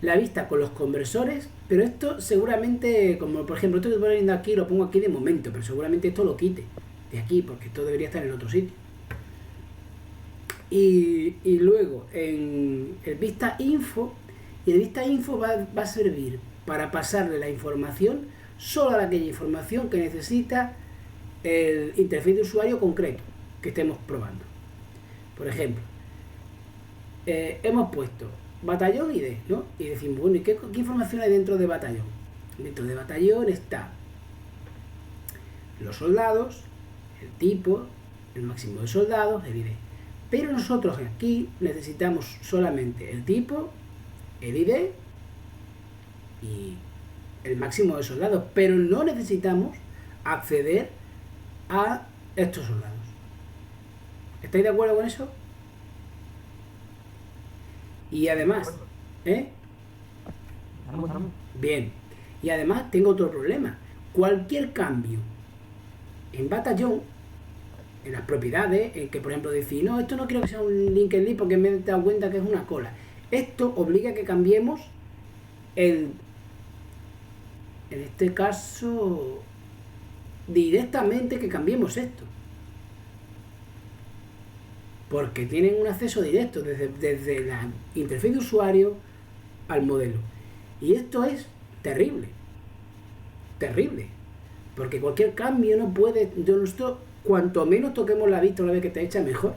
[SPEAKER 1] La vista con los conversores, pero esto seguramente, como por ejemplo esto que estoy poniendo aquí, lo pongo aquí de momento, pero seguramente esto lo quite de aquí, porque esto debería estar en otro sitio. Y luego en el vista info, y el vista info va a servir para pasarle la información solo a aquella información que necesita el interfaz de usuario concreto que estemos probando. Por ejemplo, hemos puesto batallón ID, ¿no? Y decimos, bueno, ¿y qué información hay dentro de batallón? Dentro de batallón está los soldados, el tipo, el máximo de soldados, el ID. Pero nosotros aquí necesitamos solamente el tipo, el ID y el máximo de soldados, pero no necesitamos acceder a estos soldados. ¿Estáis de acuerdo con eso? Y además, bien, y además tengo otro problema. Cualquier cambio en batallón, en las propiedades, en que por ejemplo decir, no, esto no quiero que sea un linked list porque me he dado cuenta que es una cola. Esto obliga a que cambiemos en este caso, directamente que cambiemos esto. Porque tienen un acceso directo desde la interfaz de usuario al modelo. Y esto es terrible. Terrible. Porque cualquier cambio no puede... cuanto menos toquemos la vista una vez que está hecha, mejor.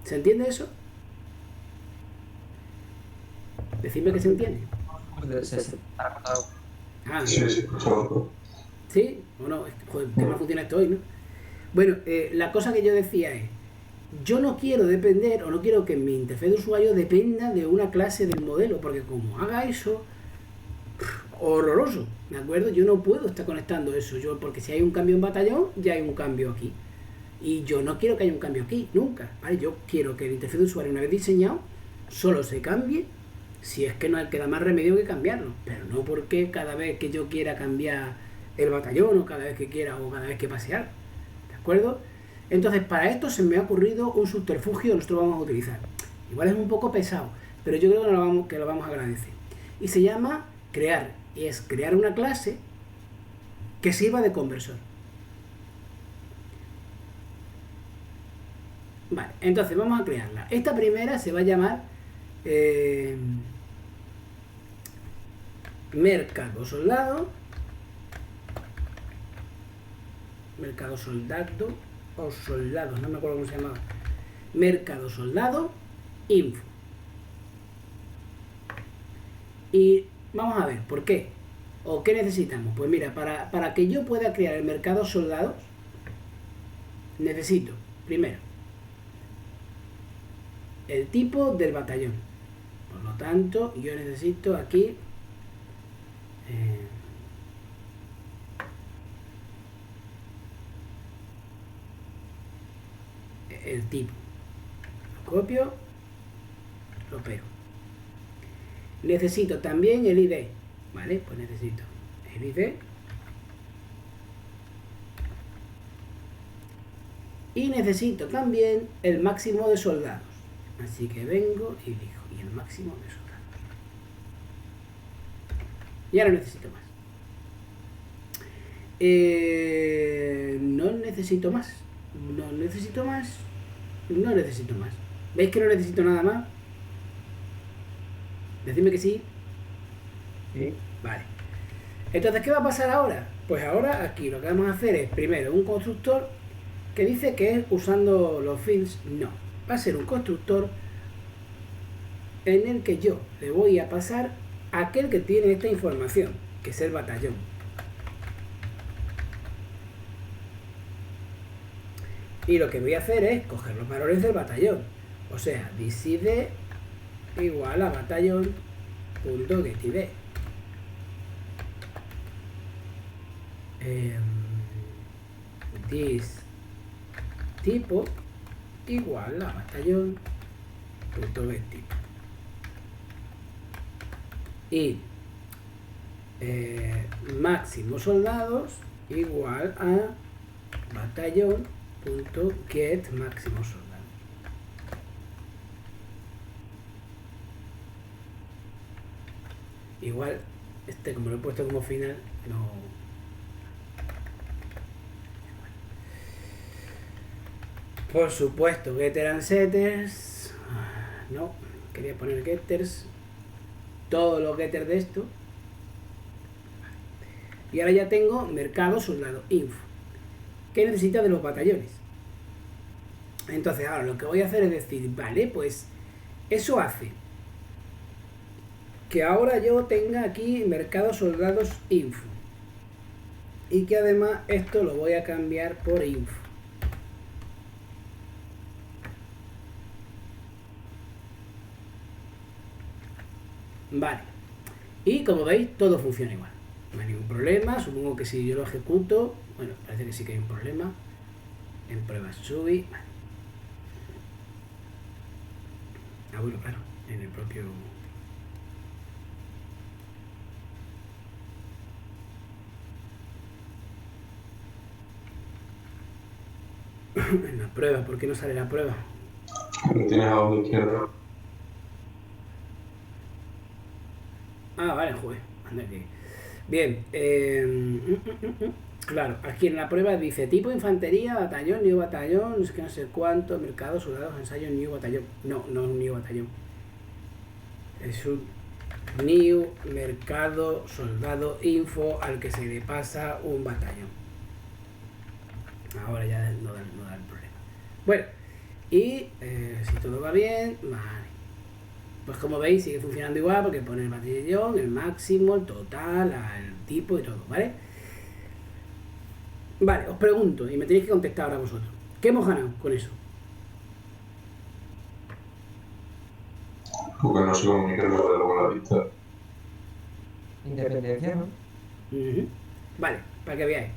[SPEAKER 1] ¿Se entiende eso? Decidme que se entiende.
[SPEAKER 4] Sí,
[SPEAKER 1] ¿Sí? ¿O no? Joder, qué mal funciona esto hoy, ¿no? Bueno, la cosa que yo decía es, yo no quiero depender, o no quiero que mi interfaz de usuario dependa de una clase del modelo, porque como haga eso, horroroso, ¿de acuerdo? Yo no puedo estar conectando eso, porque si hay un cambio en batallón, ya hay un cambio aquí. Y yo no quiero que haya un cambio aquí, nunca, ¿vale? Yo quiero que el interfaz de usuario, una vez diseñado, solo se cambie si es que no queda más remedio que cambiarlo, pero no porque cada vez que yo quiera cambiar el batallón, o cada vez que quiera, o cada vez que pase algo, ¿de acuerdo? Entonces, para esto se me ha ocurrido un subterfugio que nosotros vamos a utilizar. Igual es un poco pesado, pero yo creo que lo vamos a agradecer. Y se llama crear, y es crear una clase que sirva de conversor. Vale, entonces vamos a crearla. Esta primera se va a llamar mercado soldado o soldados, no me acuerdo cómo se llamaba. Mercado soldado info. Y vamos a ver, ¿por qué? ¿O qué necesitamos? Pues mira, para que yo pueda crear el mercado soldados, necesito, primero, el tipo del batallón. Por lo tanto, yo necesito aquí el tipo. Lo copio, lo pego. Necesito también el ID, ¿vale? Pues necesito el ID y necesito también el máximo de soldados. Así que vengo y digo, y el máximo de soldados. Y ahora necesito más. No necesito más. No necesito más. No necesito más. ¿Veis que no necesito nada más? Decidme que sí.
[SPEAKER 2] Sí.
[SPEAKER 1] Vale. Entonces, ¿qué va a pasar ahora? Pues ahora aquí lo que vamos a hacer es primero un constructor que dice que es usando los fields. No. Va a ser un constructor en el que yo le voy a pasar a aquel que tiene esta información, que es el batallón. Y lo que voy a hacer es coger los valores del batallón. O sea, thisID igual a batallón.getID. This tipo igual a batallón.getType. Y máximo soldados igual a batallón.get máximo soldados. Igual, como lo he puesto como final, no. Por supuesto, getter and setters. No, quería poner getters. Todos los getters de esto. Y ahora ya tengo mercado soldado info. ¿Qué necesita de los batallones? Entonces ahora lo que voy a hacer es decir, vale, pues eso hace que ahora yo tenga aquí mercado soldados info. Y que además esto lo voy a cambiar por info. Vale. Y como veis, todo funciona igual. No hay ningún problema. Supongo que si yo lo ejecuto, bueno, parece que sí que hay un problema. En pruebas subí. Vale. Ah, bueno, claro, en el propio. En la prueba, ¿por qué no sale la prueba?
[SPEAKER 4] Lo tienes abajo a la izquierda.
[SPEAKER 1] Ah, vale, joder. Anda que. Bien. Claro, aquí en la prueba dice tipo infantería, batallón, new batallón, no sé qué, no sé cuánto, mercado, soldados, ensayo, new batallón. No, no es un new batallón. Es un new mercado, soldado, info al que se le pasa un batallón. Ahora ya no da el problema. Bueno, y si todo va bien, vale. Pues como veis sigue funcionando igual porque pone el batallón, el máximo, el total, el tipo y todo, ¿vale? Vale, os pregunto y me tenéis que contestar ahora vosotros. ¿Qué hemos ganado con eso?
[SPEAKER 4] Porque no se comunica el modelo con la vista.
[SPEAKER 2] Independencia, ¿no?
[SPEAKER 1] Vale, para que veáis.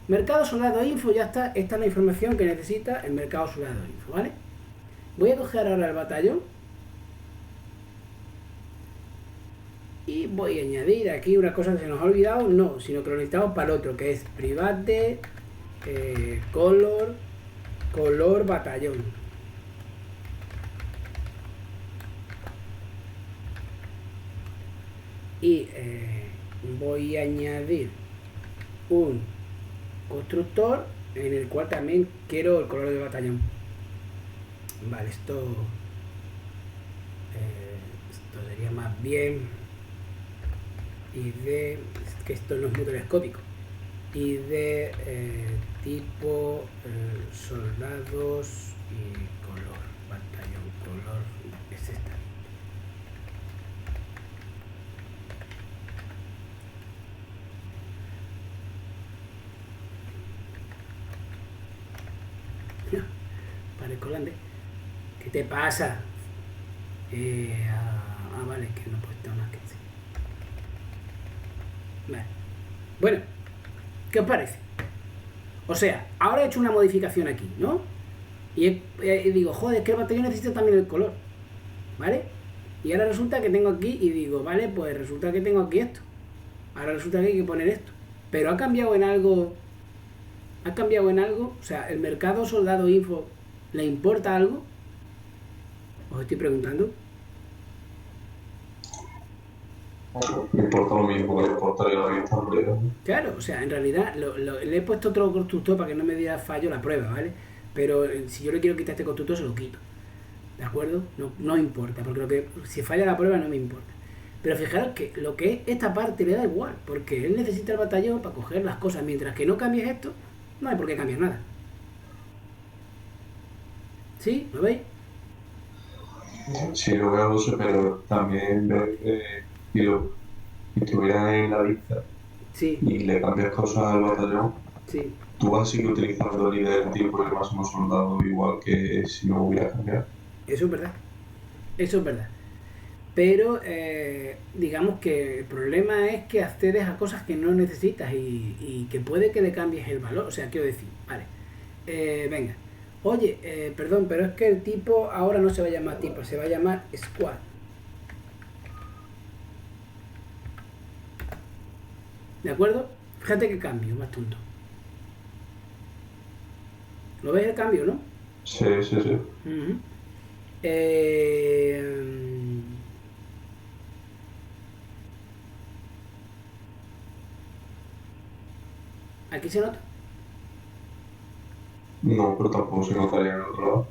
[SPEAKER 1] Mercado soldado info, ya está. Esta es la información que necesita el mercado soldado info, ¿vale? Voy a coger ahora el batallón y voy a añadir aquí una cosa que se nos ha olvidado, no, sino que lo necesitamos para el otro, que es private color batallón. Y voy a añadir un constructor en el cual también quiero el color del batallón. Vale, esto sería más bien ID, es que esto no es muy telescópico, ID tipo soldados y color, batallón, color, es esta. Parezco holandés. ¿Qué te pasa? Vale, que no he puesto más que sí. Vale. Bueno, ¿qué os parece? O sea, ahora he hecho una modificación aquí, ¿no? Y digo, joder, que el batallón necesita también el color, ¿vale? Y ahora resulta que tengo aquí y digo, vale, pues resulta que tengo aquí esto. Ahora resulta que hay que poner esto. Pero ha cambiado en algo. ¿Ha cambiado en algo? O sea, ¿el mercado soldado info le importa algo? Os estoy preguntando.
[SPEAKER 4] Me importa lo mismo que le importaría la vista amplia.
[SPEAKER 1] Claro, o sea, en realidad le he puesto otro constructor para que no me diera fallo la prueba, ¿vale? Pero si yo le quiero quitar este constructor, se lo quito. ¿De acuerdo? No importa, porque si falla la prueba no me importa. Pero fijaros que lo que es esta parte le da igual, porque él necesita el batallón para coger las cosas. Mientras que no cambies esto, no hay por qué cambiar nada. ¿Sí? ¿Lo veis?
[SPEAKER 4] Sí, lo veo, no sé, pero también si estuviera en la lista
[SPEAKER 1] Sí,
[SPEAKER 4] y le cambias cosas al batallón,
[SPEAKER 1] sí.
[SPEAKER 4] tú vas a seguir utilizando el líder tipo y el máximo soldado igual que si no hubiera cambiado.
[SPEAKER 1] Eso es verdad. Eso es verdad. Pero digamos que el problema es que accedes a cosas que no necesitas y que puede que le cambies el valor. O sea, quiero decir, vale, venga, oye, perdón, pero es que el tipo ahora no se va a llamar tipo, se va a llamar squad. ¿De acuerdo? Fíjate qué cambio, más tonto. ¿Lo ves el cambio, no?
[SPEAKER 4] Sí, sí, sí.
[SPEAKER 1] Uh-huh. Eh, Aquí se nota.
[SPEAKER 4] No, pero tampoco se notaría en otro lado.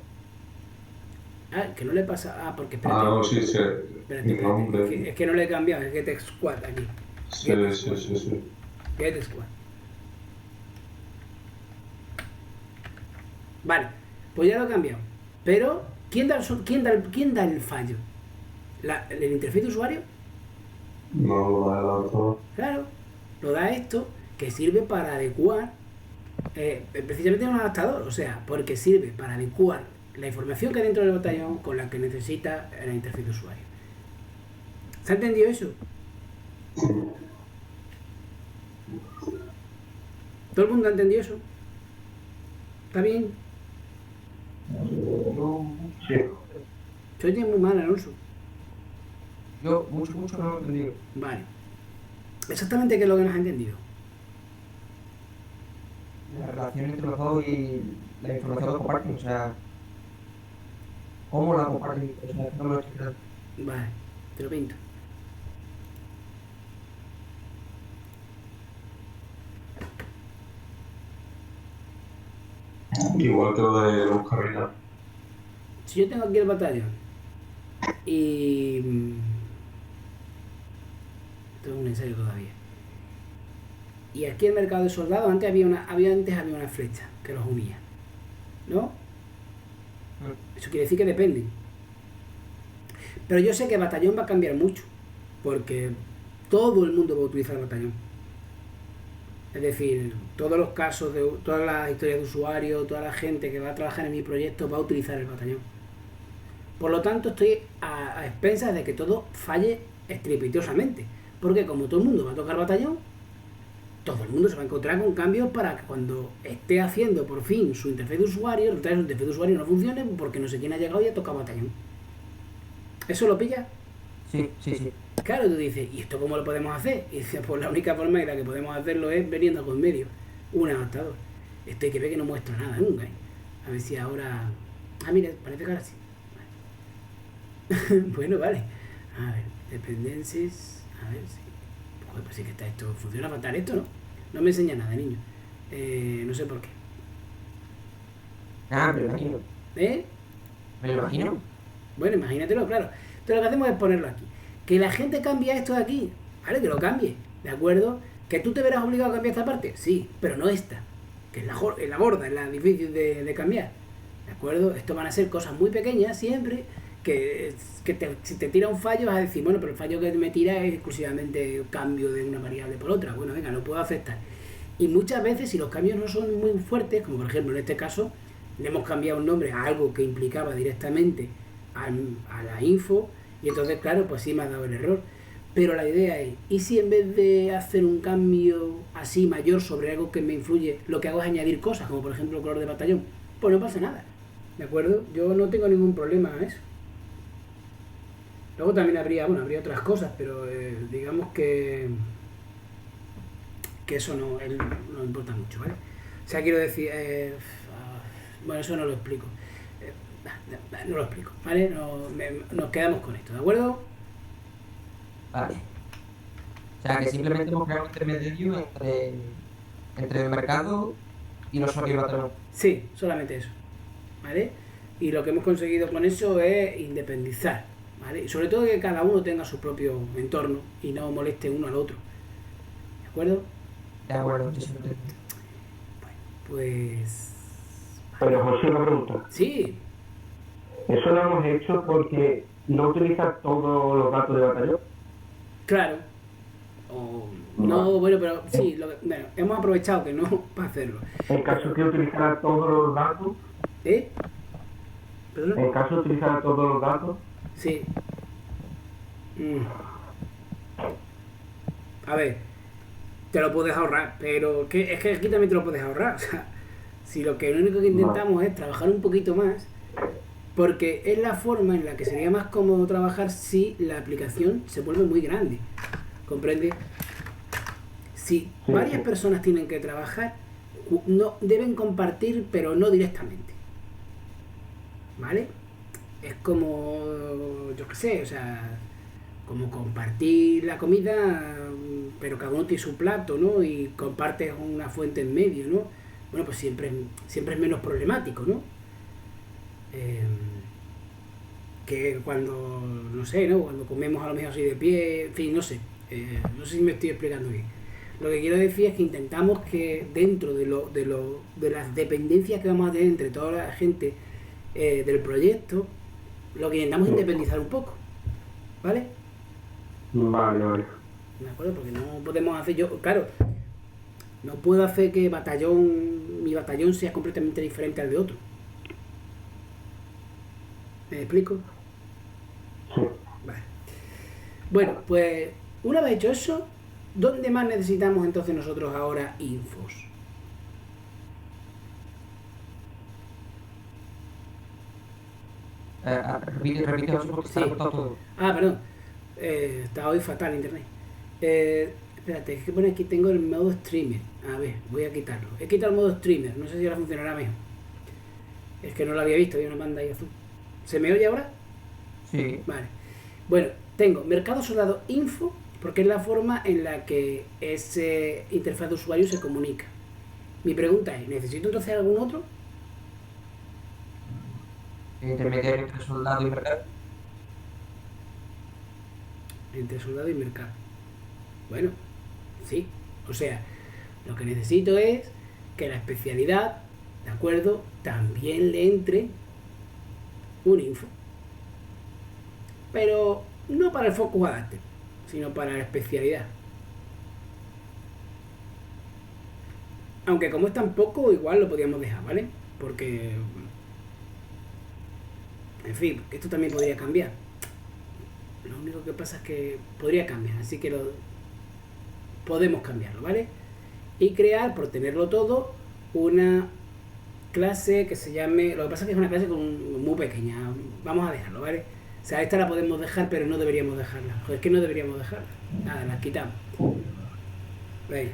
[SPEAKER 1] Ah, que no le pasa. Ah, porque espérate.
[SPEAKER 4] Ah, no, sí, sí.
[SPEAKER 1] Espérate.
[SPEAKER 4] Nombre.
[SPEAKER 1] Es que no le he cambiado, es Get Squad aquí.
[SPEAKER 4] Sí, sí, sí, sí.
[SPEAKER 1] Get Squad. Vale, pues ya lo he cambiado. Pero, ¿quién da el fallo? ¿El interfaz de usuario?
[SPEAKER 4] No lo adelanto.
[SPEAKER 1] Claro, lo da esto que sirve para adecuar precisamente un adaptador, o sea, porque sirve para adecuar la información que hay dentro del batallón con la que necesita la interfaz de usuario. ¿Se ha entendido eso? ¿Todo el mundo ha entendido eso? ¿Está bien?
[SPEAKER 2] Sí.
[SPEAKER 1] Se oye muy mal, Alonso.
[SPEAKER 2] Yo mucho no lo he entendido.
[SPEAKER 1] Vale. Exactamente qué es lo que no has entendido.
[SPEAKER 2] La relación entre los dos y la información que comparten, o sea, cómo la comparten, o sea, no me lo estoy explicando.
[SPEAKER 1] Vale, te lo pinto.
[SPEAKER 4] Igual que lo de los carriles.
[SPEAKER 1] Si yo tengo aquí el batallón y... esto es un ensayo todavía. Y aquí el mercado de soldados, antes había una flecha que los unía. ¿No? Eso quiere decir que dependen. Pero yo sé que el batallón va a cambiar mucho. Porque todo el mundo va a utilizar el batallón. Es decir, todos los casos, todas las historias de usuario, toda la gente que va a trabajar en mi proyecto va a utilizar el batallón. Por lo tanto, estoy a expensas de que todo falle estrepitosamente. Porque como todo el mundo va a tocar batallón, todo el mundo se va a encontrar con cambios para que cuando esté haciendo por fin su interfaz de usuario, su interfaz de usuario no funcione porque no sé quién ha llegado y ha tocado batallón. ¿Eso lo pilla?
[SPEAKER 2] Sí, sí, sí.
[SPEAKER 1] Claro, tú dices, ¿y esto cómo lo podemos hacer? Y dices, pues la única forma en la que podemos hacerlo es veniendo con medio un adaptador. Esto hay que ver que no muestra nada nunca, ¿eh? A ver si ahora... Ah, mira, parece que ahora sí. Vale. Bueno, vale. A ver, dependencias... A ver si... Joder, pues sí que está esto... Funciona fatal esto, ¿no? No me enseña nada, niño. No sé por qué.
[SPEAKER 2] Ah, me lo imagino.
[SPEAKER 1] ¿Eh?
[SPEAKER 2] Me lo imagino.
[SPEAKER 1] Bueno, imagínatelo, claro. Entonces lo que hacemos es ponerlo aquí. Que la gente cambie esto de aquí. Vale, que lo cambie. ¿De acuerdo? ¿Que tú te verás obligado a cambiar esta parte? Sí, pero no esta. Que es la gorda, es la difícil de cambiar. ¿De acuerdo? Esto van a ser cosas muy pequeñas siempre. Si te tira un fallo vas a decir, bueno, pero el fallo que me tira es exclusivamente cambio de una variable por otra. Bueno, venga, lo puedo aceptar. Y muchas veces, si los cambios no son muy fuertes, como por ejemplo en este caso, le hemos cambiado un nombre a algo que implicaba directamente a la info, y entonces, claro, pues sí me ha dado el error. Pero la idea es, ¿y si en vez de hacer un cambio así mayor sobre algo que me influye, lo que hago es añadir cosas, como por ejemplo el color de batallón? Pues no pasa nada, ¿de acuerdo? Yo no tengo ningún problema a eso. Luego también habría otras cosas, pero digamos que eso no importa mucho, ¿vale? O sea, quiero decir, bueno, eso no lo explico. No lo explico, ¿vale? Nos quedamos con esto, ¿de acuerdo?
[SPEAKER 2] Vale. sea, que simplemente hemos creado un intermediario entre el mercado y los usuarios de Battle.
[SPEAKER 1] Sí, solamente eso, ¿vale? Y lo que hemos conseguido con eso es independizar, ¿vale? Y sobre todo que cada uno tenga su propio entorno y no moleste uno al otro, ¿de acuerdo?
[SPEAKER 2] De acuerdo, sí, sí, sí.
[SPEAKER 1] Pues...
[SPEAKER 5] Pero José, una pregunta.
[SPEAKER 1] Sí,
[SPEAKER 5] Eso lo hemos hecho porque no utiliza todos los datos de batallón.
[SPEAKER 1] claro. No, bueno, pero sí, bueno, hemos aprovechado que no para hacerlo.
[SPEAKER 5] En caso que utilizara todos los datos,
[SPEAKER 1] ¿Eh? ¿Perdona?
[SPEAKER 5] en caso de utilizar todos los datos,
[SPEAKER 1] Sí. A ver, te lo puedes ahorrar, pero es que aquí también te lo puedes ahorrar. O sea, si lo único que intentamos es trabajar un poquito más, porque es la forma en la que sería más cómodo trabajar si la aplicación se vuelve muy grande. ¿Comprende? Si
[SPEAKER 5] Sí,
[SPEAKER 1] varias
[SPEAKER 5] sí.
[SPEAKER 1] personas tienen que trabajar, no deben compartir, pero no directamente. ¿Vale? Es como, yo qué sé, o sea, como compartir la comida, pero cada uno tiene su plato, ¿no? Y compartes una fuente en medio, ¿no? Bueno, pues siempre es menos problemático, ¿no? Que cuando, no sé, ¿no? Cuando comemos a lo mejor así de pie, en fin, no sé. No sé si me estoy explicando bien. Lo que quiero decir es que intentamos que dentro de las dependencias que vamos a tener entre toda la gente del proyecto, lo que intentamos es independizar un poco, ¿vale?
[SPEAKER 5] vale.
[SPEAKER 1] ¿De acuerdo? Porque no podemos hacer claro, no puedo hacer que mi batallón sea completamente diferente al de otro. ¿Me explico?
[SPEAKER 5] Sí.
[SPEAKER 1] Vale. Bueno, pues una vez hecho eso, ¿dónde más necesitamos entonces nosotros ahora infos?
[SPEAKER 2] Repite José, porque se ha
[SPEAKER 1] Sí.
[SPEAKER 2] cortado todo.
[SPEAKER 1] Perdón. Está hoy fatal internet. Espérate, es que pone aquí tengo el modo streamer. A ver, voy a quitarlo. He quitado el modo streamer, no sé si ahora funcionará mejor. Es que no lo había visto, había una banda ahí azul. ¿Se me oye ahora?
[SPEAKER 2] Sí.
[SPEAKER 1] Vale. Bueno, tengo mercado soldado info, porque es la forma en la que ese interfaz de usuario se comunica. Mi pregunta es, ¿necesito entonces algún otro?
[SPEAKER 2] Intermediario entre soldado y mercado.
[SPEAKER 1] Entre soldado y mercado. Bueno, sí. O sea, lo que necesito es que la especialidad, ¿de acuerdo? También le entre un info. Pero no para el focus adapter, sino para la especialidad. Aunque como es tan poco, igual lo podríamos dejar, ¿vale? Porque... En fin, esto también podría cambiar. Lo único que pasa es que podría cambiar, así que podemos cambiarlo, ¿vale? Y crear, por tenerlo todo, una clase que se llame... Lo que pasa es que es una clase muy pequeña. Vamos a dejarlo, ¿vale? O sea, esta la podemos dejar, pero no deberíamos dejarla. Joder, es que no deberíamos dejarla. Nada, la quitamos. Venga.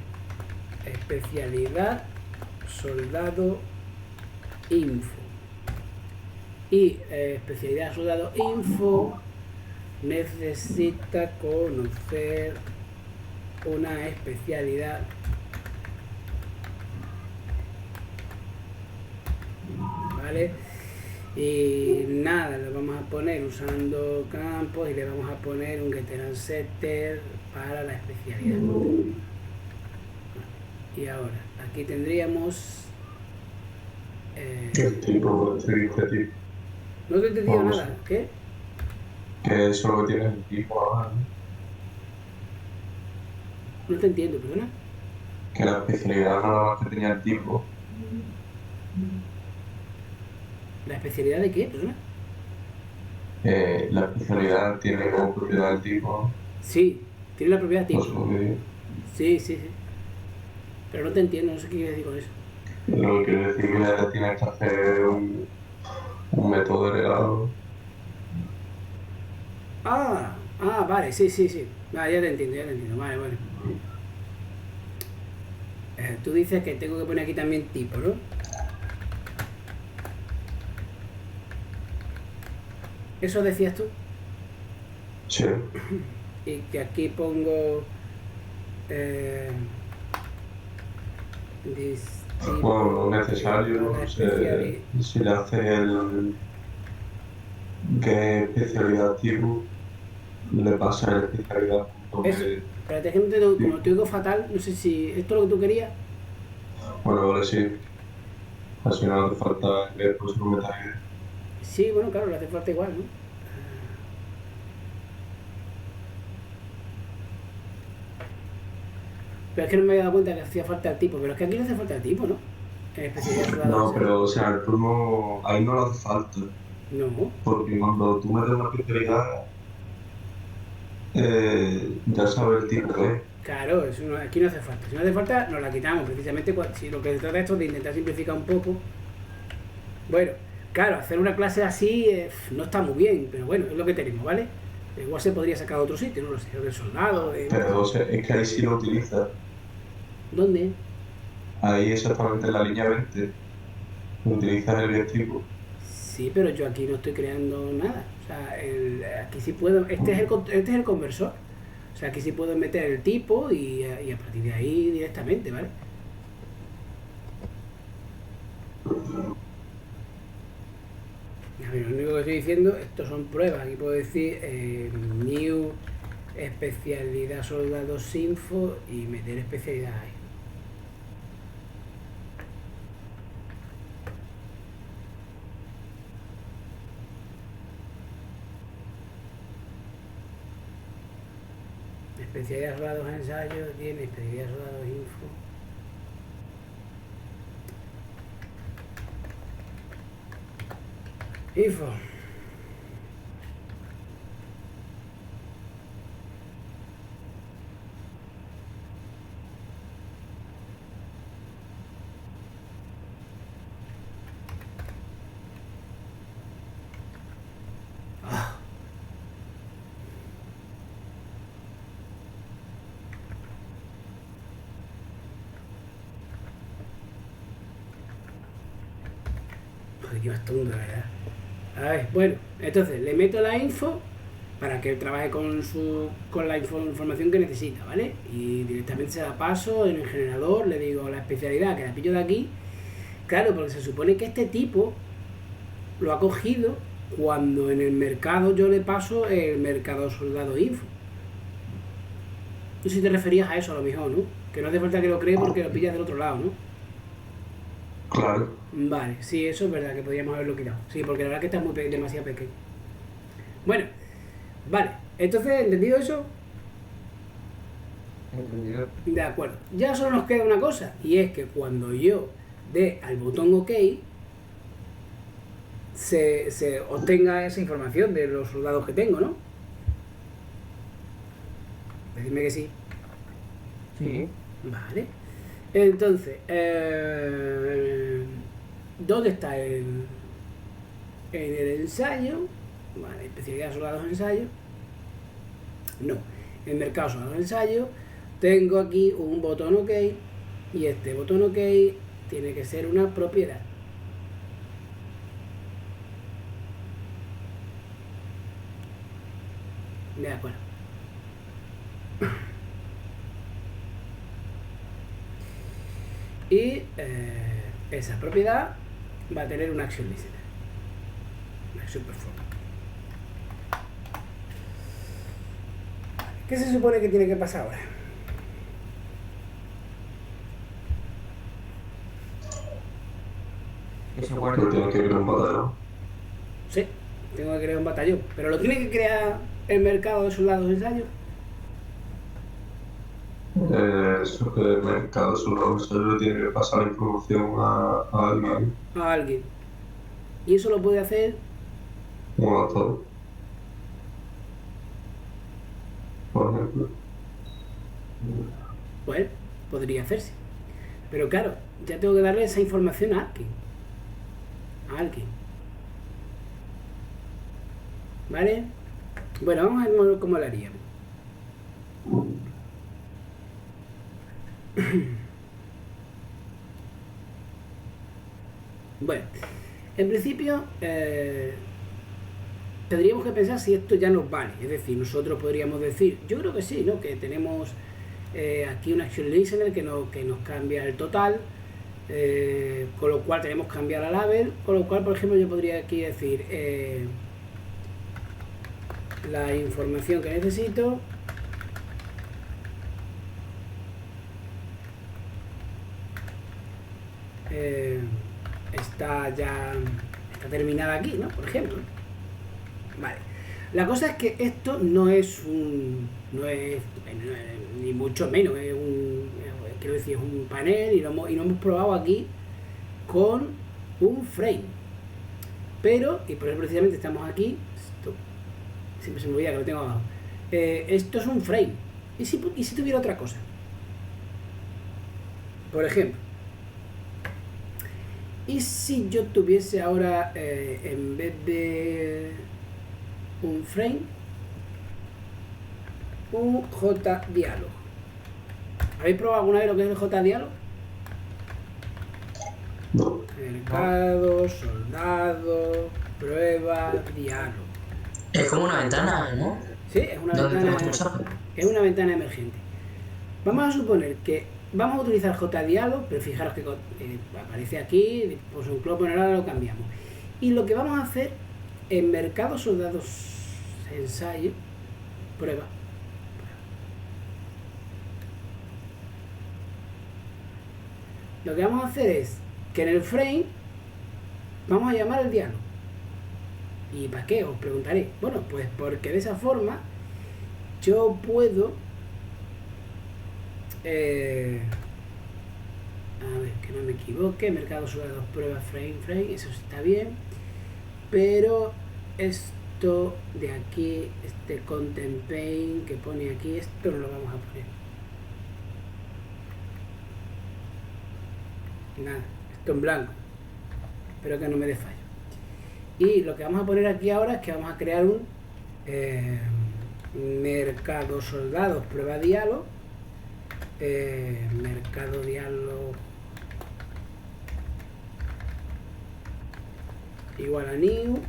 [SPEAKER 1] Especialidad soldado info. Y especialidad soldado info necesita conocer una especialidad ¿vale? Y nada, le vamos a poner usando campos y le vamos a poner un getter and setter para la especialidad. Y ahora, aquí tendríamos
[SPEAKER 4] El tipo, este tipo.
[SPEAKER 1] no te he entendido
[SPEAKER 4] Vamos.
[SPEAKER 1] nada, ¿qué?
[SPEAKER 4] Que eso lo que tiene el tipo ahora, ¿no?
[SPEAKER 1] No te entiendo, perdona.
[SPEAKER 4] Que la especialidad no era la que tenía el tipo.
[SPEAKER 1] ¿La especialidad de qué, perdona?
[SPEAKER 4] La especialidad tiene como propiedad el tipo.
[SPEAKER 1] Sí, tiene la propiedad
[SPEAKER 4] No
[SPEAKER 1] tipo.
[SPEAKER 4] sé lo que digo.
[SPEAKER 1] Sí, sí, sí. Pero no te entiendo, no sé qué quieres decir con eso.
[SPEAKER 4] Lo que quiero decir es que tienes que hacer un método heredado.
[SPEAKER 1] Vale, sí, sí, sí. Vale, ya te entiendo. Vale, vale. Tú dices que tengo que poner aquí también tipo, ¿no? ¿Eso decías tú?
[SPEAKER 4] Sí.
[SPEAKER 1] Y que aquí pongo
[SPEAKER 4] Bueno, lo necesario, si le hace el que especialidad tipo, le pasa el especialidad punto
[SPEAKER 1] Eso.
[SPEAKER 4] que-
[SPEAKER 1] Espérate, es que no te digo, como te digo fatal, no sé si esto es lo que tú querías.
[SPEAKER 4] Bueno, vale, sí. Así no hace falta que después no metas ahí.
[SPEAKER 1] Sí, bueno, claro, le hace falta igual, ¿no? Pero es que no me había dado cuenta que hacía falta el tipo, pero es que aquí no hace falta el tipo, ¿no? En especialidad soldado
[SPEAKER 4] No,
[SPEAKER 1] en
[SPEAKER 4] pero o sea, el turno ahí no le hace falta.
[SPEAKER 1] serio. No,
[SPEAKER 4] Porque cuando tú metes una especialidad, ya sabes el tipo que es.
[SPEAKER 1] claro, eso aquí no hace falta. Si no hace falta, nos la quitamos. Precisamente si lo que se trata esto es de intentar simplificar un poco. Bueno, claro, hacer una clase así no está muy bien, pero bueno, es lo que tenemos, ¿vale? Igual se podría sacar a otro sitio, no lo sé, del soldado,
[SPEAKER 4] Pero o sea, es que ahí sí lo utilizas.
[SPEAKER 1] ¿Dónde?
[SPEAKER 4] Ahí exactamente en la línea 20 utilizas el tipo.
[SPEAKER 1] Sí, pero yo aquí no estoy creando nada. O sea, aquí sí puedo. Este es el conversor. O sea, aquí sí puedo meter el tipo y a partir de ahí directamente, ¿vale? A ver, lo único que estoy diciendo, estos son pruebas. Aquí puedo decir new especialidad soldados info y meter especialidad ahí. Especialidad soldados ensayo, tiene especialidad soldados info. Info. Joder, qué más tonto, ¿verdad? A ver, bueno, entonces le meto la info para que trabaje con la información que necesita, ¿vale? Y directamente se la paso en el generador, le digo la especialidad que la pillo de aquí. Claro, porque se supone que este tipo lo ha cogido cuando en el mercado yo le paso el mercado soldado info. No sé si te referías a eso a lo mejor, ¿no? Que no hace falta que lo cree porque lo pillas del otro lado, ¿no?
[SPEAKER 4] Claro.
[SPEAKER 1] Vale, sí, eso es verdad que podríamos haberlo quitado. Sí, porque la verdad que está demasiado pequeño. Bueno, vale, entonces, ¿entendido eso?
[SPEAKER 2] Entendido.
[SPEAKER 1] De acuerdo. Ya solo nos queda una cosa, y es que cuando yo dé al botón OK, se obtenga esa información de los soldados que tengo, ¿no? Decidme que sí.
[SPEAKER 2] Sí.
[SPEAKER 1] Vale. Entonces, ¿dónde está en el ensayo? Vale, especialidad soldados ensayo. No, en mercado soldados ensayo tengo aquí un botón OK y este botón OK tiene que ser una propiedad. De acuerdo. Y esa propiedad va a tener una action listener. Una action perform. ¿Qué se supone que tiene que pasar ahora?
[SPEAKER 2] Eso
[SPEAKER 4] Pero
[SPEAKER 2] guarda.
[SPEAKER 4] tienes que ir a un batallón.
[SPEAKER 1] Sí, tengo que crear un batallón. Pero lo tiene que crear el mercado de soldados de ensayo.
[SPEAKER 4] Eso que el mercado solo tiene que pasar la información a alguien,
[SPEAKER 1] A alguien. Y eso lo puede hacer.
[SPEAKER 4] o a todo, por ejemplo.
[SPEAKER 1] Pues podría hacerse. Pero claro, ya tengo que darle esa información a alguien. A alguien. ¿Vale? Bueno, vamos a ver cómo lo haríamos. Bueno, en principio tendríamos que pensar si esto ya nos vale. Es decir, nosotros podríamos decir, yo creo que sí, ¿no? Que tenemos aquí un action listener que nos cambia el total, con lo cual tenemos que cambiar a label, con lo cual por ejemplo yo podría aquí decir la información que necesito está terminada aquí, ¿no? Por ejemplo. Vale. La cosa es que esto no es ni mucho menos, quiero decir, es un panel y lo hemos probado aquí con un frame. Pero, y por eso precisamente estamos aquí, esto, siempre se me olvida que lo tengo abajo, esto es un frame. ¿Y si tuviera otra cosa? Por ejemplo, ¿y si yo tuviese ahora, en vez de un frame, un JDialog? ¿Habéis probado alguna vez lo que es el JDialog?
[SPEAKER 4] No.
[SPEAKER 1] Mercado, soldado, prueba, diálogo.
[SPEAKER 3] Es como una ventana, ¿no?
[SPEAKER 1] Sí, es una
[SPEAKER 3] ¿Dónde
[SPEAKER 1] ventana.
[SPEAKER 3] tenemos tu mensaje?
[SPEAKER 1] Es una ventana emergente. Vamos a suponer que vamos a utilizar JDialog, pero fijaros que aparece aquí, pues un clock, bueno, ahora lo cambiamos. Y lo que vamos a hacer en mercado soldados ensayo, prueba. Lo que vamos a hacer es que en el frame vamos a llamar el diálogo. ¿Y para qué? Os preguntaré. Bueno, pues porque de esa forma yo puedo a ver, que no me equivoque, mercado soldados, prueba, frame, eso está bien, pero esto de aquí, este content pane que pone aquí, esto no lo vamos a poner. Nada, esto en blanco. Espero que no me dé fallo. Y lo que vamos a poner aquí ahora es que vamos a crear un mercado soldados prueba diálogo, mercado diálogo igual a new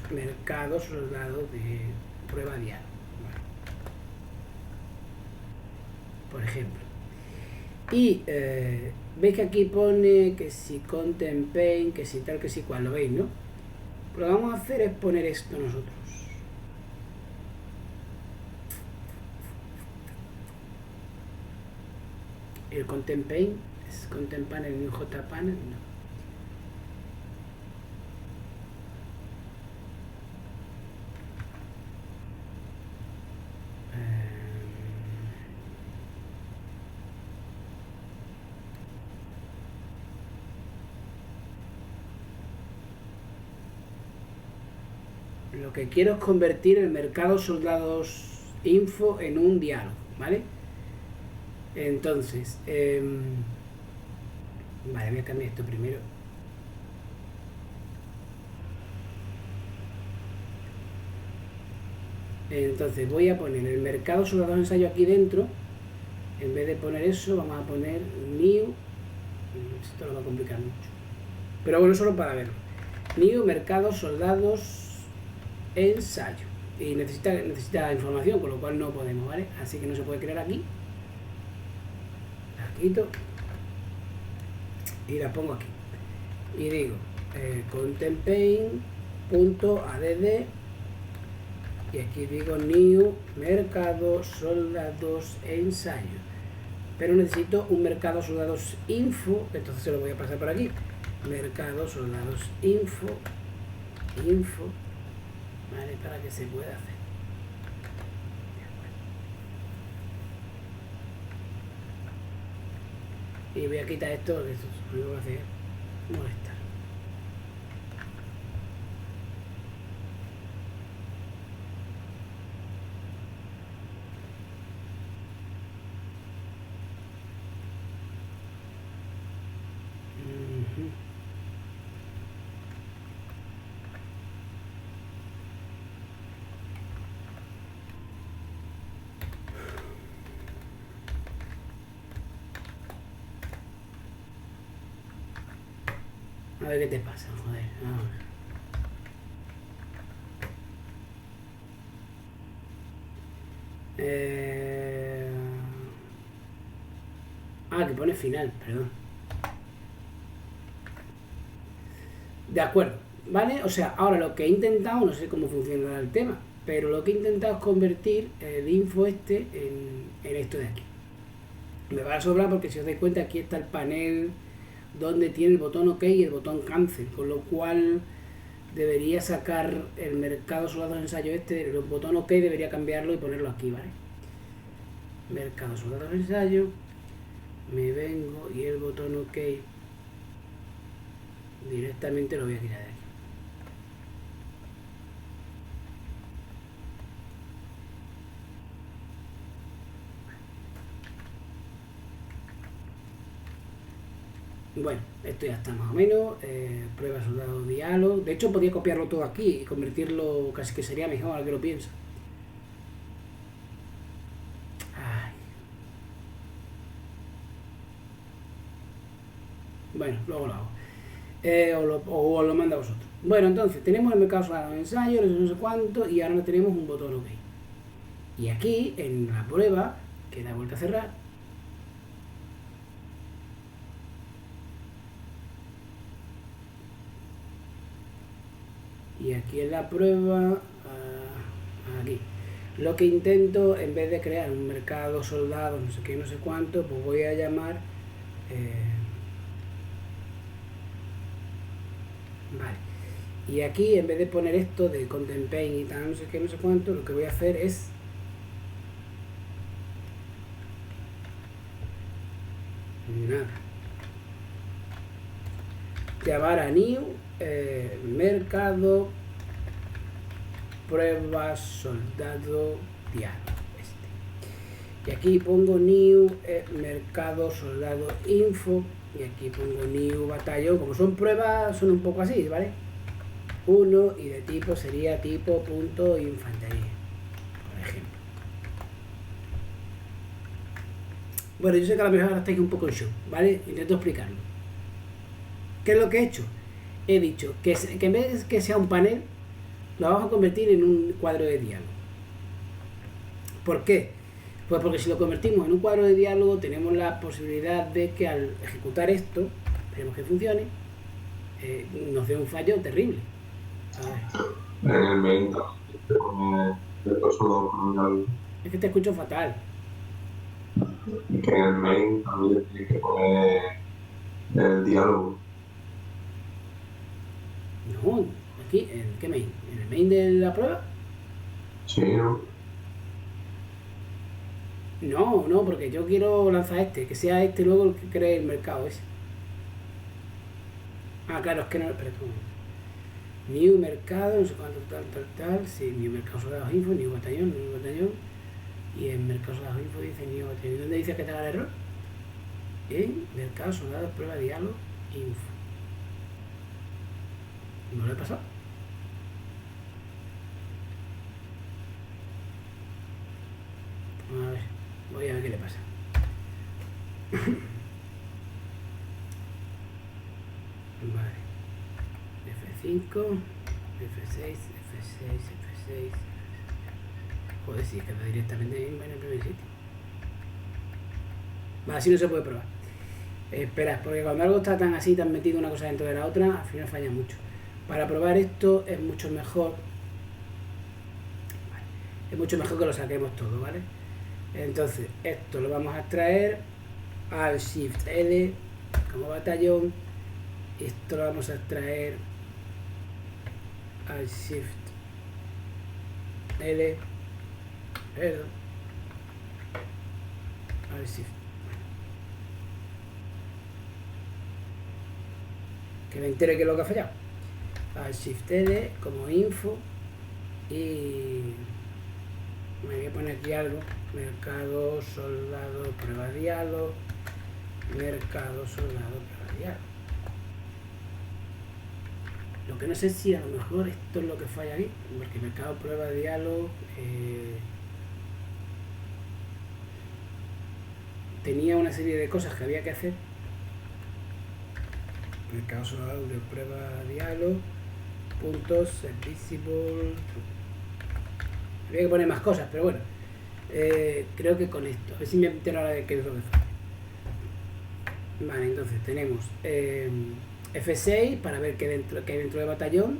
[SPEAKER 1] mercado soldado de prueba diálogo, vale. Por ejemplo, y veis que aquí pone que si content pane, que si tal, que si cual, lo veis, ¿no? Lo que vamos a hacer es poner esto nosotros. El content pane es content panel, new jpanel, no. Lo que quiero es convertir el mercado soldados info en un diálogo, ¿vale? Entonces, vale, voy a cambiar esto primero. Entonces voy a poner el mercado soldados ensayo aquí dentro. En vez de poner eso, vamos a poner new. Esto lo va a complicar mucho, pero bueno, solo para verlo. New mercado soldados ensayo, y necesita información, con lo cual no podemos, ¿vale? Así que no se puede crear aquí. La quito y la pongo aquí y digo content pane.add y aquí digo new mercado soldados ensayo, pero necesito un mercado soldados info, entonces se lo voy a pasar por aquí, mercado soldados info, ¿vale? Para que se pueda hacer. Y voy a quitar esto, porque esto me va a hacer molestar. A ver qué te pasa, joder. Ah, que pone final, perdón. De acuerdo, ¿vale? O sea, ahora lo que he intentado, no sé cómo funcionará el tema, pero lo que he intentado es convertir el info este en esto de aquí. Me va a sobrar porque si os dais cuenta aquí está el panel donde tiene el botón OK y el botón cancel, con lo cual debería sacar el mercado soldados ensayo este, el botón OK debería cambiarlo y ponerlo aquí, ¿vale? Mercado soldados ensayo, me vengo y el botón OK directamente lo voy a quitar de aquí. Bueno, esto ya está más o menos. Prueba soldado diálogo. De hecho, podría copiarlo todo aquí y convertirlo, casi que sería mejor ahora que lo pienso. Ay. Bueno, luego lo hago. O os lo mando a vosotros. Bueno, entonces tenemos el mercado soldado de ensayo, no sé cuánto, y ahora tenemos un botón OK. Y aquí, en la prueba, que da vuelta a cerrar, y aquí en la prueba, aquí, lo que intento, en vez de crear un mercado soldado, no sé qué, no sé cuánto, pues voy a llamar, vale, y aquí en vez de poner esto de content paint y tal, no sé qué, no sé cuánto, lo que voy a hacer es nada, llamar a new mercado pruebas soldado diálogo este. Y aquí pongo new mercado soldado info y aquí pongo new batallón. Como son pruebas, son un poco así, ¿vale? 1 y de tipo sería tipo punto infantería, por ejemplo. Bueno, yo sé que a lo mejor ahora estáis un poco en shock, ¿vale? Intento explicarlo. ¿Qué es lo que he hecho? He dicho que en vez de que sea un panel, lo vamos a convertir en un cuadro de diálogo. ¿Por qué? Pues porque si lo convertimos en un cuadro de diálogo, tenemos la posibilidad de que al ejecutar esto, esperemos que funcione, nos dé un fallo terrible. A ver.
[SPEAKER 4] En el main el soldado colonial,
[SPEAKER 1] Es que te escucho fatal.
[SPEAKER 4] que en el main también tiene que poner el diálogo.
[SPEAKER 1] No, aquí, ¿en qué main? ¿En el main de la prueba?
[SPEAKER 4] Sí, ¿no?
[SPEAKER 1] No, porque yo quiero lanzar este, que sea este luego el que cree el mercado ese. Ah, claro, es que no, espera un momento. New mercado, no sé cuánto, tal, sí, new mercado soldados info, new batallón, y en mercado soldados info dice new batallón. ¿Dónde dice que te haga el error? En mercado soldados prueba diálogo info. ¿No lo he pasado? A ver, voy a ver qué le pasa. Vale. F5, F6, F6, F6. Joder, si es que va directamente en el primer sitio. Vale, así no se puede probar. Espera, porque cuando algo está tan así, tan metido una cosa dentro de la otra, al final falla mucho. Para probar esto es mucho mejor. Vale, es mucho mejor que lo saquemos todo, ¿vale? Entonces, esto lo vamos a extraer al Shift L como batallón. Esto lo vamos a extraer al Shift L, perdón, al Shift, que me entere que es lo que ha fallado, al Shift L como info y me voy a poner aquí algo, mercado soldado prueba diálogo, mercado soldado prueba diálogo. Lo que no sé si a lo mejor esto es lo que falla aquí, porque mercado prueba diálogo tenía una serie de cosas que había que hacer. Mercado soldado de prueba diálogo, puntos, visible. Había que poner más cosas, pero bueno, creo que con esto, a ver si me entero ahora de qué es lo que falla. Vale, entonces tenemos F6 para ver qué hay dentro del batallón.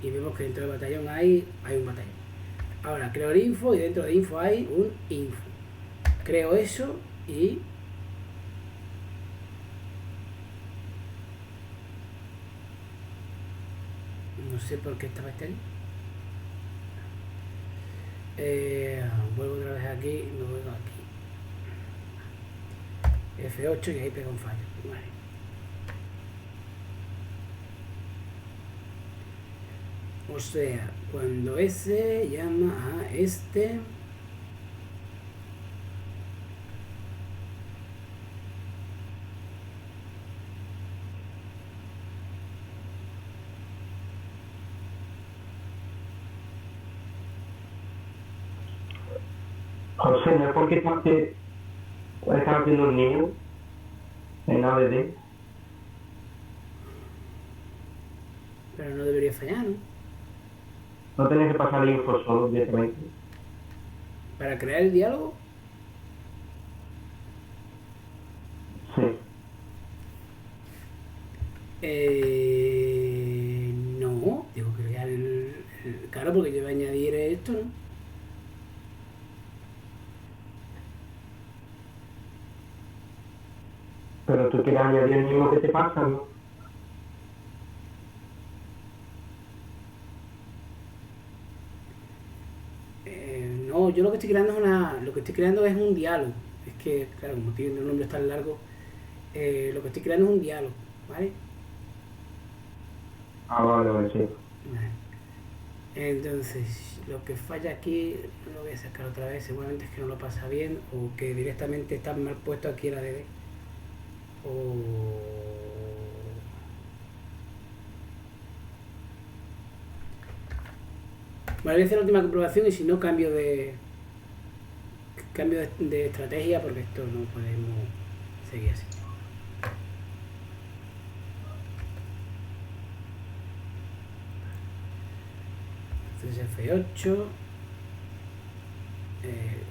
[SPEAKER 1] Y vemos que dentro del batallón hay un batallón. Ahora creo el info y dentro de info hay un info. Creo eso y... no sé por qué estaba este ahí. Vuelvo otra vez aquí, me vuelvo aquí. F8 y ahí pega un fallo. Vale. O sea, cuando ese llama a este...
[SPEAKER 5] José, ¿no es porque estás haciendo un niño en ADD?
[SPEAKER 1] Pero no debería fallar, ¿no?
[SPEAKER 5] No tenés que pasar info solo directamente.
[SPEAKER 1] Para crear el diálogo.
[SPEAKER 5] Sí.
[SPEAKER 1] No, tengo que crear claro, porque yo voy a añadir esto, ¿no?
[SPEAKER 5] Pero tú quieres añadir el mismo que te pasa, ¿no?
[SPEAKER 1] No, yo lo que estoy creando es un diálogo. Es que, claro, como tiene el nombre tan largo, lo que estoy creando es un diálogo, ¿vale?
[SPEAKER 5] Ah, vale, sí.
[SPEAKER 1] Vale. Entonces, lo que falla aquí, lo voy a sacar otra vez, seguramente es que no lo pasa bien o que directamente está mal puesto aquí el ADD. Vale, voy a hacer la última comprobación y si no cambio de estrategia porque esto no podemos seguir así. Entonces F8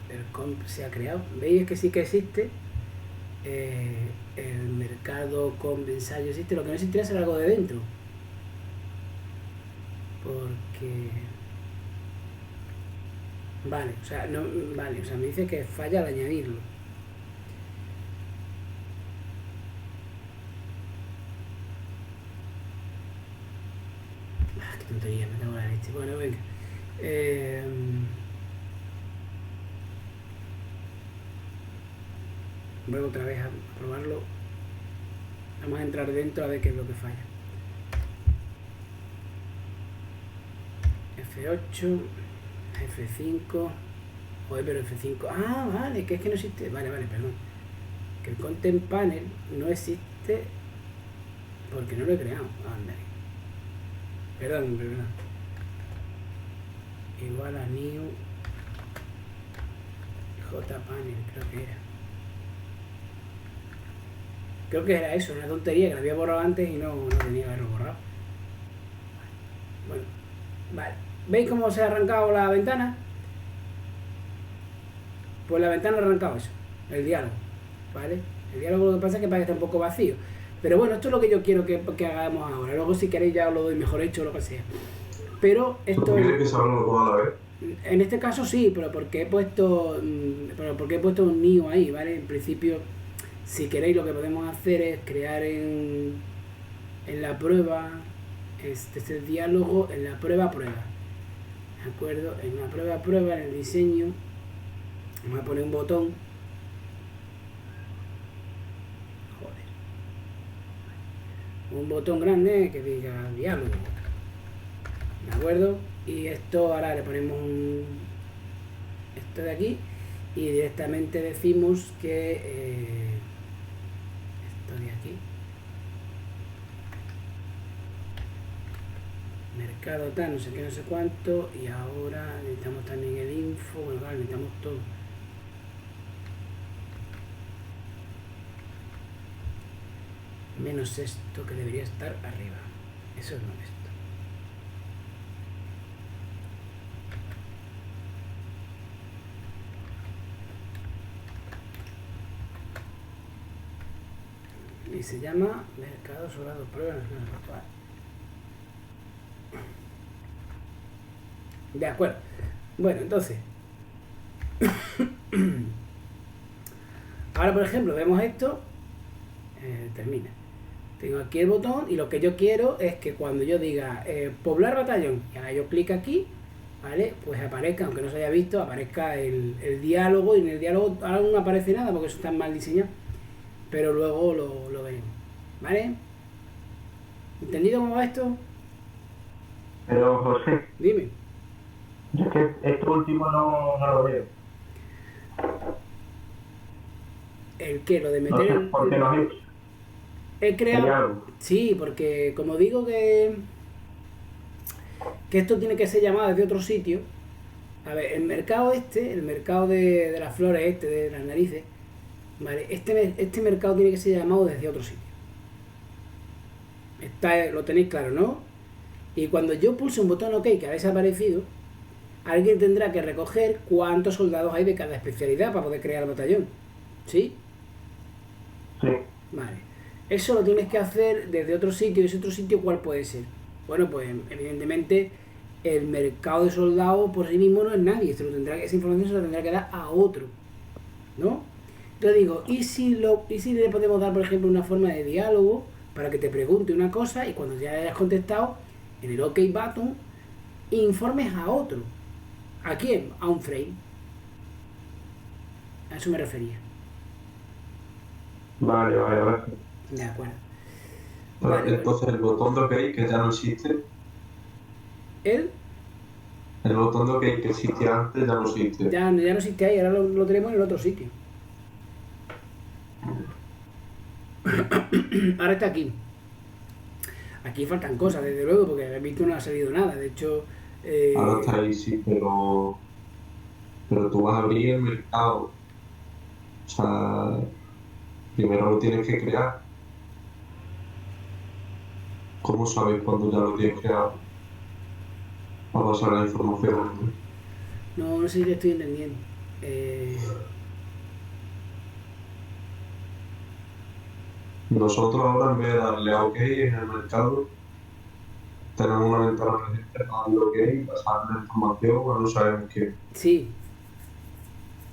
[SPEAKER 1] el comp se ha creado. ¿Veis que sí que existe? El mercado con ensayo existe. Lo que no existiría es algo de dentro, porque vale, o sea, no, vale, o sea, me dice que falla al añadirlo. Qué tontería, me cago en la leche. Bueno, venga. Vuelvo otra vez a probarlo. Vamos a entrar dentro a ver qué es lo que falla. F8, F5. Joder, pero F5. Ah, vale, que es que no existe. Vale, perdón. Que el Content Panel no existe porque no lo he creado. Anda. Perdón. Igual a new jpanel, creo que era. Creo que era eso, una tontería que la había borrado antes y no tenía que haberlo borrado. Bueno, vale. ¿Veis cómo se ha arrancado la ventana? Pues la ventana ha arrancado eso, el diálogo, ¿vale? El diálogo lo que pasa es que parece que está un poco vacío. Pero bueno, esto es lo que yo quiero que hagamos ahora. Luego si queréis ya os lo doy mejor hecho o lo que sea. Pero esto...
[SPEAKER 4] ¿Tú quieres que se haga todo a la vez?
[SPEAKER 1] En este caso sí, pero porque he puesto un nido ahí, ¿vale? En principio, si queréis lo que podemos hacer es crear en la prueba este diálogo en la prueba, ¿de acuerdo? En la prueba, en el diseño, vamos a poner un botón. Un botón grande que diga diálogo, ¿de acuerdo? Y esto ahora le ponemos esto de aquí y directamente decimos que esto de aquí, mercado tal, no sé qué, no sé cuánto, y ahora necesitamos también el info. Bueno, claro, necesitamos todo. Menos esto que debería estar arriba. Eso no es esto. Y se llama Mercado Soldado Prueba Nacional Actual. De acuerdo. Bueno, entonces. Ahora, por ejemplo, vemos esto. Termina. Tengo aquí el botón y lo que yo quiero es que cuando yo diga poblar batallón, y ahora yo clic aquí, ¿vale? Pues aparezca, aunque no se haya visto, aparezca el diálogo, y en el diálogo ahora no aparece nada porque eso está mal diseñado, pero luego lo veremos, ¿vale? ¿Entendido cómo va esto?
[SPEAKER 5] Pero José,
[SPEAKER 1] Dime.
[SPEAKER 5] yo es que esto último no lo veo.
[SPEAKER 1] ¿El qué? Lo de
[SPEAKER 5] No
[SPEAKER 1] meter
[SPEAKER 5] sé por qué no es hecho.
[SPEAKER 1] he creado...
[SPEAKER 5] Diálogo.
[SPEAKER 1] Sí, porque como digo que esto tiene que ser llamado desde otro sitio. A ver, el mercado de las flores de las narices, ¿vale? Este mercado tiene que ser llamado desde otro sitio. Lo tenéis claro, ¿no? Y cuando yo pulse un botón OK que ha desaparecido, alguien tendrá que recoger cuántos soldados hay de cada especialidad para poder crear el batallón. ¿Sí?
[SPEAKER 5] Sí.
[SPEAKER 1] Vale. Eso lo tienes que hacer desde otro sitio. ¿Y ese otro sitio cuál puede ser? Bueno, pues evidentemente el mercado de soldados por sí mismo no es nadie. Esa información se la tendrá que dar a otro, ¿no? Yo digo, ¿y si le podemos dar, por ejemplo, una forma de diálogo para que te pregunte una cosa y cuando ya le hayas contestado, en el OK button, informes a otro? ¿A quién? A un frame. A eso me refería.
[SPEAKER 5] Vale, ahora sí.
[SPEAKER 1] De acuerdo.
[SPEAKER 4] Vale, entonces el botón de OK que ya no existe,
[SPEAKER 1] El
[SPEAKER 4] botón de OK que existía antes ya no existe.
[SPEAKER 1] ya no existe ahí, ahora lo tenemos en el otro sitio. Ahora está aquí. Aquí faltan cosas, desde luego, porque habéis visto no ha salido nada. De hecho,
[SPEAKER 4] Ahora está ahí, sí, pero tú vas a abrir el mercado. O sea, primero lo tienes que crear. ¿Cómo sabes cuando ya lo tienes creado? Para pasar la información.
[SPEAKER 1] no sé si te estoy entendiendo.
[SPEAKER 4] Nosotros ahora en vez de darle a OK en el mercado, tenemos una ventana para darle OK y pasar la información a no sabemos qué.
[SPEAKER 1] Sí,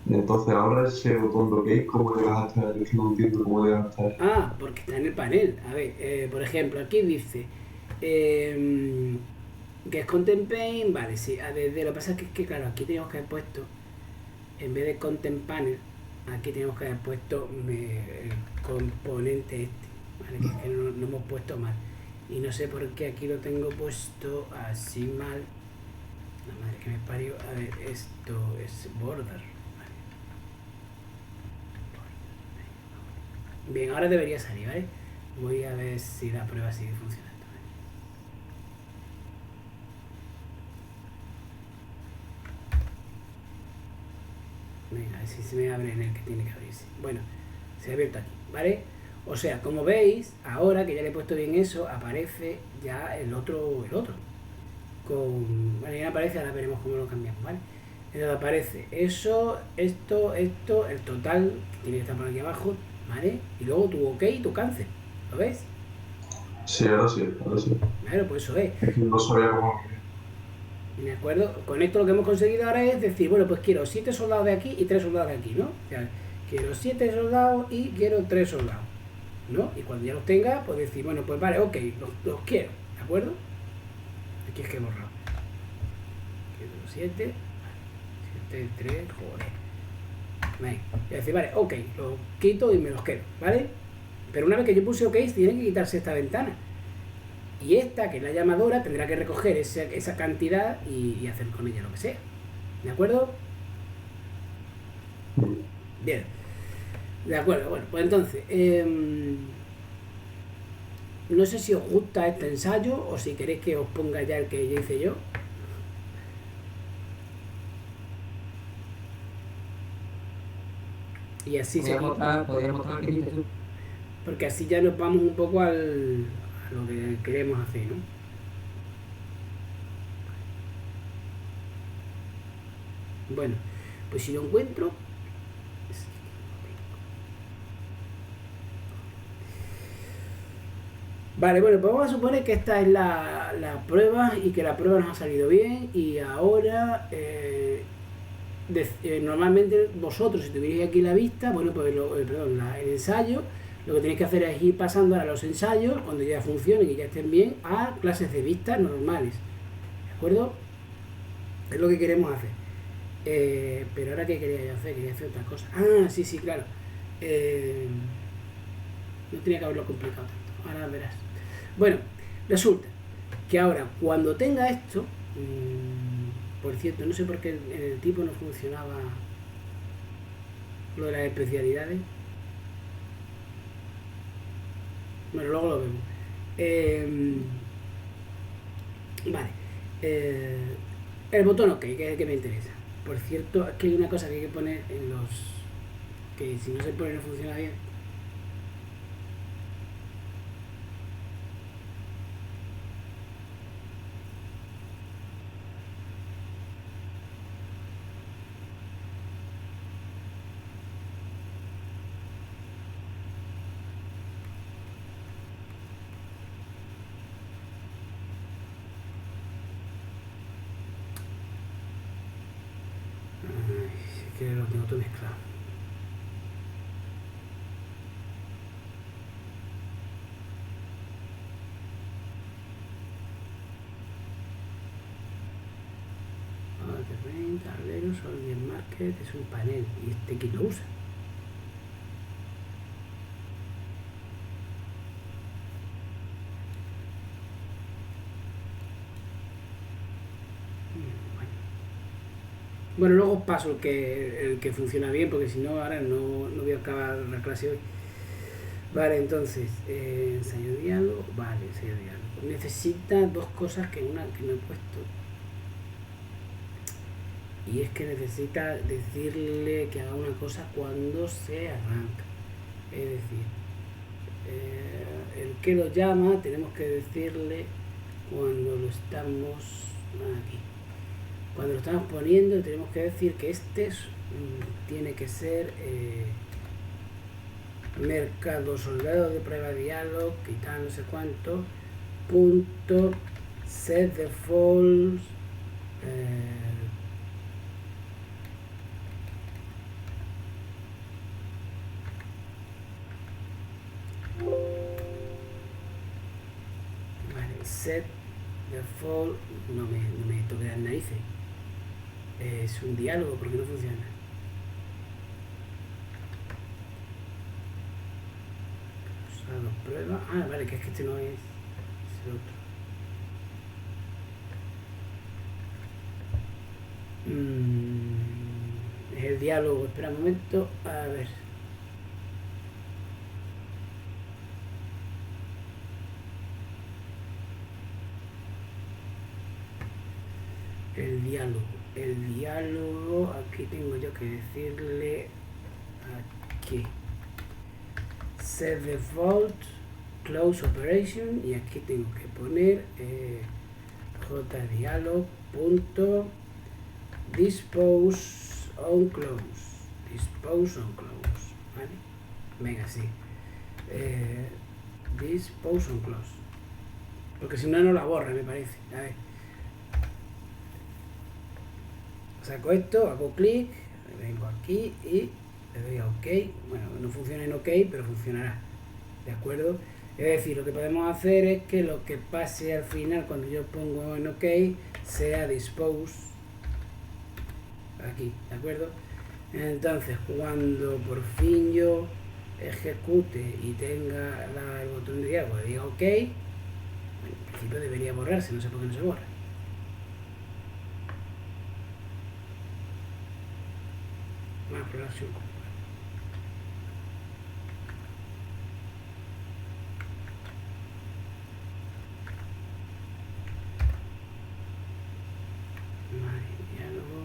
[SPEAKER 4] Entonces ahora ese botón de OK, ¿cómo le vas a estar? Es que no entiendo cómo le vas a estar.
[SPEAKER 1] porque está en el panel. A ver, por ejemplo, aquí dice que es Content Pane, vale, sí. Lo que pasa es que, claro, aquí tenemos que haber puesto, en vez de Content Panel, aquí tenemos que haber puesto el componente ¿vale? Que no hemos puesto mal. Y no sé por qué aquí lo tengo puesto así mal. La madre que me parió. A ver, esto es border. Vale. Bien, ahora debería salir, ¿vale? Voy a ver si la prueba sigue funcionando. Venga, a ver si se me abre en el que tiene que abrirse. Bueno, se ha abierto aquí, ¿vale? O sea, como veis, ahora que ya le he puesto bien eso, aparece ya el otro. Bueno, ya aparece, ahora veremos cómo lo cambiamos, ¿vale? Entonces aparece eso, esto, el total, que tiene que estar por aquí abajo, ¿vale? Y luego tu OK y tu cáncer, ¿lo ves?
[SPEAKER 4] Sí, ahora sí, ahora sí.
[SPEAKER 1] Claro, pues eso es.
[SPEAKER 4] Es que no sabía cómo.
[SPEAKER 1] ¿De acuerdo? Con esto lo que hemos conseguido ahora es decir, bueno, pues quiero 7 soldados de aquí y 3 soldados de aquí, ¿no? O sea, quiero 7 soldados y quiero 3 soldados, ¿no? Y cuando ya los tenga, pues decir, bueno, pues vale, OK, los quiero, ¿de acuerdo? Aquí es que he borrado. Quiero 7, 7, 3, joder. Venga, y decir, vale, OK, los quito y me los quedo, ¿vale? Pero una vez que yo puse OK, tiene que quitarse esta ventana. Y esta, que es la llamadora, tendrá que recoger esa cantidad y hacer con ella lo que sea. ¿De acuerdo? Bien. De acuerdo, bueno, pues entonces, no sé si os gusta este ensayo o si queréis que os ponga ya el que ya hice yo. Y así
[SPEAKER 2] Podrías mostrar qué dices tú.
[SPEAKER 1] porque así ya nos vamos un poco a lo que queremos hacer, ¿no? Bueno, pues si lo encuentro, Vale, bueno, pues vamos a suponer que esta es la prueba y que la prueba nos ha salido bien y ahora normalmente vosotros si tuvierais aquí la vista, bueno, pues el ensayo, lo que tenéis que hacer es ir pasando a los ensayos, cuando ya funcionen y ya estén bien, a clases de vista normales, ¿de acuerdo? Es lo que queremos hacer. Pero ahora, ¿qué quería yo hacer? Quería hacer otra cosa. Ah, sí, claro. No tenía que haberlo complicado tanto. Ahora verás. Bueno, resulta que ahora, cuando tenga esto, por cierto, no sé por qué en el tipo no funcionaba lo de las especialidades. Bueno, luego lo vemos. Vale. El botón OK, que es el que me interesa. Por cierto, es que hay una cosa que hay que poner en los... que si no se pone no funciona bien. Que lo tengo todo mezclado. Tablero, Soldier Market, es un panel. ¿Y este quién lo usa? Bueno, luego os paso el que funciona bien, porque si no, ahora no voy a acabar la clase hoy. Vale, entonces, ensayo diálogo. Vale, ensayo diálogo. Necesita dos cosas que una que no he puesto. Y es que necesita decirle que haga una cosa cuando se arranca. Es decir, el que lo llama, tenemos que decirle cuando lo estamos aquí. Cuando lo estamos poniendo, tenemos que decir que este tiene que ser mercado soldado de prueba diálogo y tal, no sé cuánto, punto set defaults vale, set default, no me toque las narices. Es un diálogo porque no funciona. Usado prueba. Ah, vale, que es que este no es el otro. Es el diálogo. Espera un momento. A ver. El diálogo, aquí tengo yo que decirle aquí set default close operation y aquí tengo que poner jdialog punto dispose on close, ¿vale? Venga, sí, dispose on close, porque si no la borra, me parece. A ver, saco esto, hago clic, vengo aquí y le doy a OK. Bueno, no funciona en OK, pero funcionará, ¿de acuerdo? Es decir, lo que podemos hacer es que lo que pase al final cuando yo pongo en OK sea dispose aquí, ¿de acuerdo? Entonces, cuando por fin yo ejecute y tenga el botón de diálogo y diga OK, en principio debería borrarse, no sé por qué no se borra. Relación. Vale, diálogo.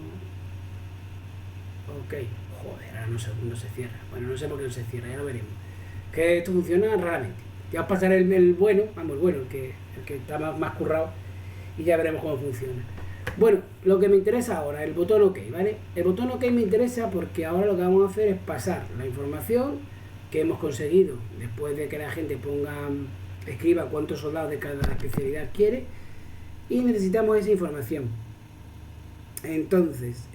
[SPEAKER 1] OK. Joder, ahora no se cierra. Bueno, no sé por qué no se cierra, ya lo veremos. Que esto funciona raramente. Ya os pasaré el bueno, vamos, el bueno, el que está más currado, y ya veremos cómo funciona. Bueno, lo que me interesa ahora, el botón OK, ¿vale? El botón OK me interesa porque ahora lo que vamos a hacer es pasar la información que hemos conseguido después de que la gente ponga escriba cuántos soldados de cada especialidad quiere y necesitamos esa información. Entonces,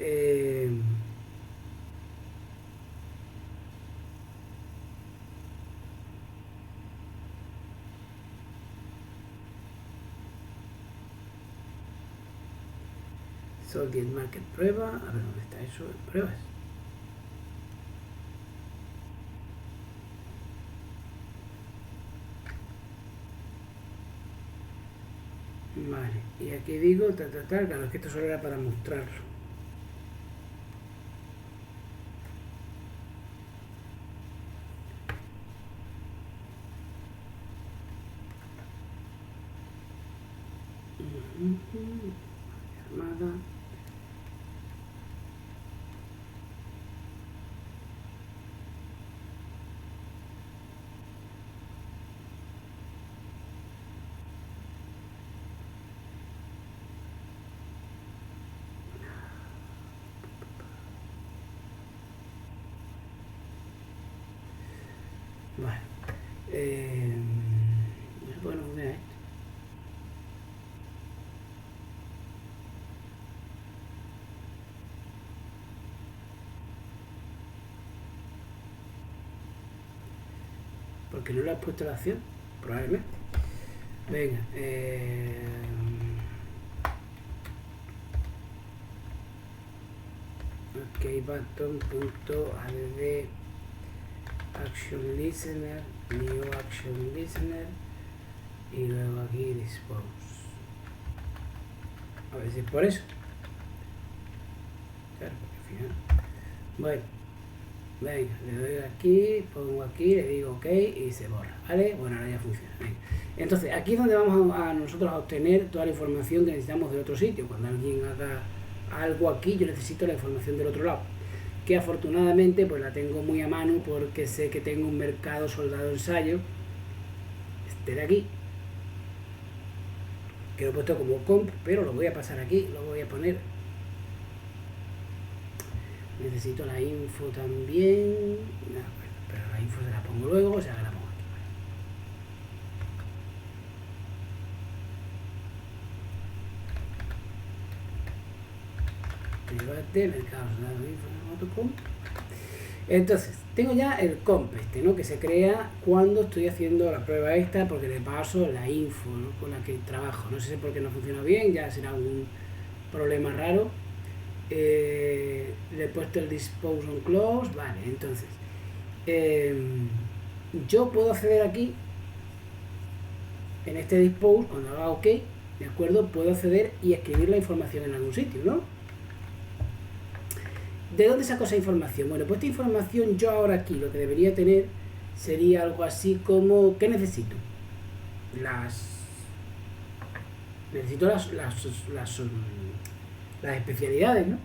[SPEAKER 1] Soldier Market prueba, a ver dónde está eso en pruebas. Vale, y aquí digo, claro, es que esto solo era para mostrarlo. Armada. Vale. No sé por qué no funciona esto. Porque no le has puesto la acción, probablemente. Venga, ok, button.add action listener, new action listener y luego aquí dispose. A ver si es por eso. Claro, porque al final. Bueno, venga, le doy aquí, pongo aquí, le digo ok y se borra, ¿vale? Bueno, ahora ya funciona. Venga. Entonces, aquí es donde vamos a nosotros a obtener toda la información que necesitamos de otro sitio. Cuando alguien haga algo aquí, yo necesito la información del otro lado, que afortunadamente pues la tengo muy a mano porque sé que tengo un mercado soldado ensayo, este de aquí, que lo he puesto como comp, pero lo voy a pasar aquí, lo voy a poner. Necesito la info también, no, pero la info se la pongo luego, o sea que la pongo aquí. Debate, mercado soldado info.com. Entonces, tengo ya el comp este, ¿no? Que se crea cuando estoy haciendo la prueba esta, porque le paso la info, ¿no? Con la que trabajo. No sé por qué no funciona bien, ya será algún problema raro. Le he puesto el dispose on close, vale, entonces yo puedo acceder aquí en este dispose, cuando haga ok, de acuerdo, puedo acceder y escribir la información en algún sitio, ¿no? ¿De dónde saco esa información? Bueno, pues esta información yo ahora aquí lo que debería tener sería algo así como, ¿qué necesito? Necesito las especialidades, ¿no?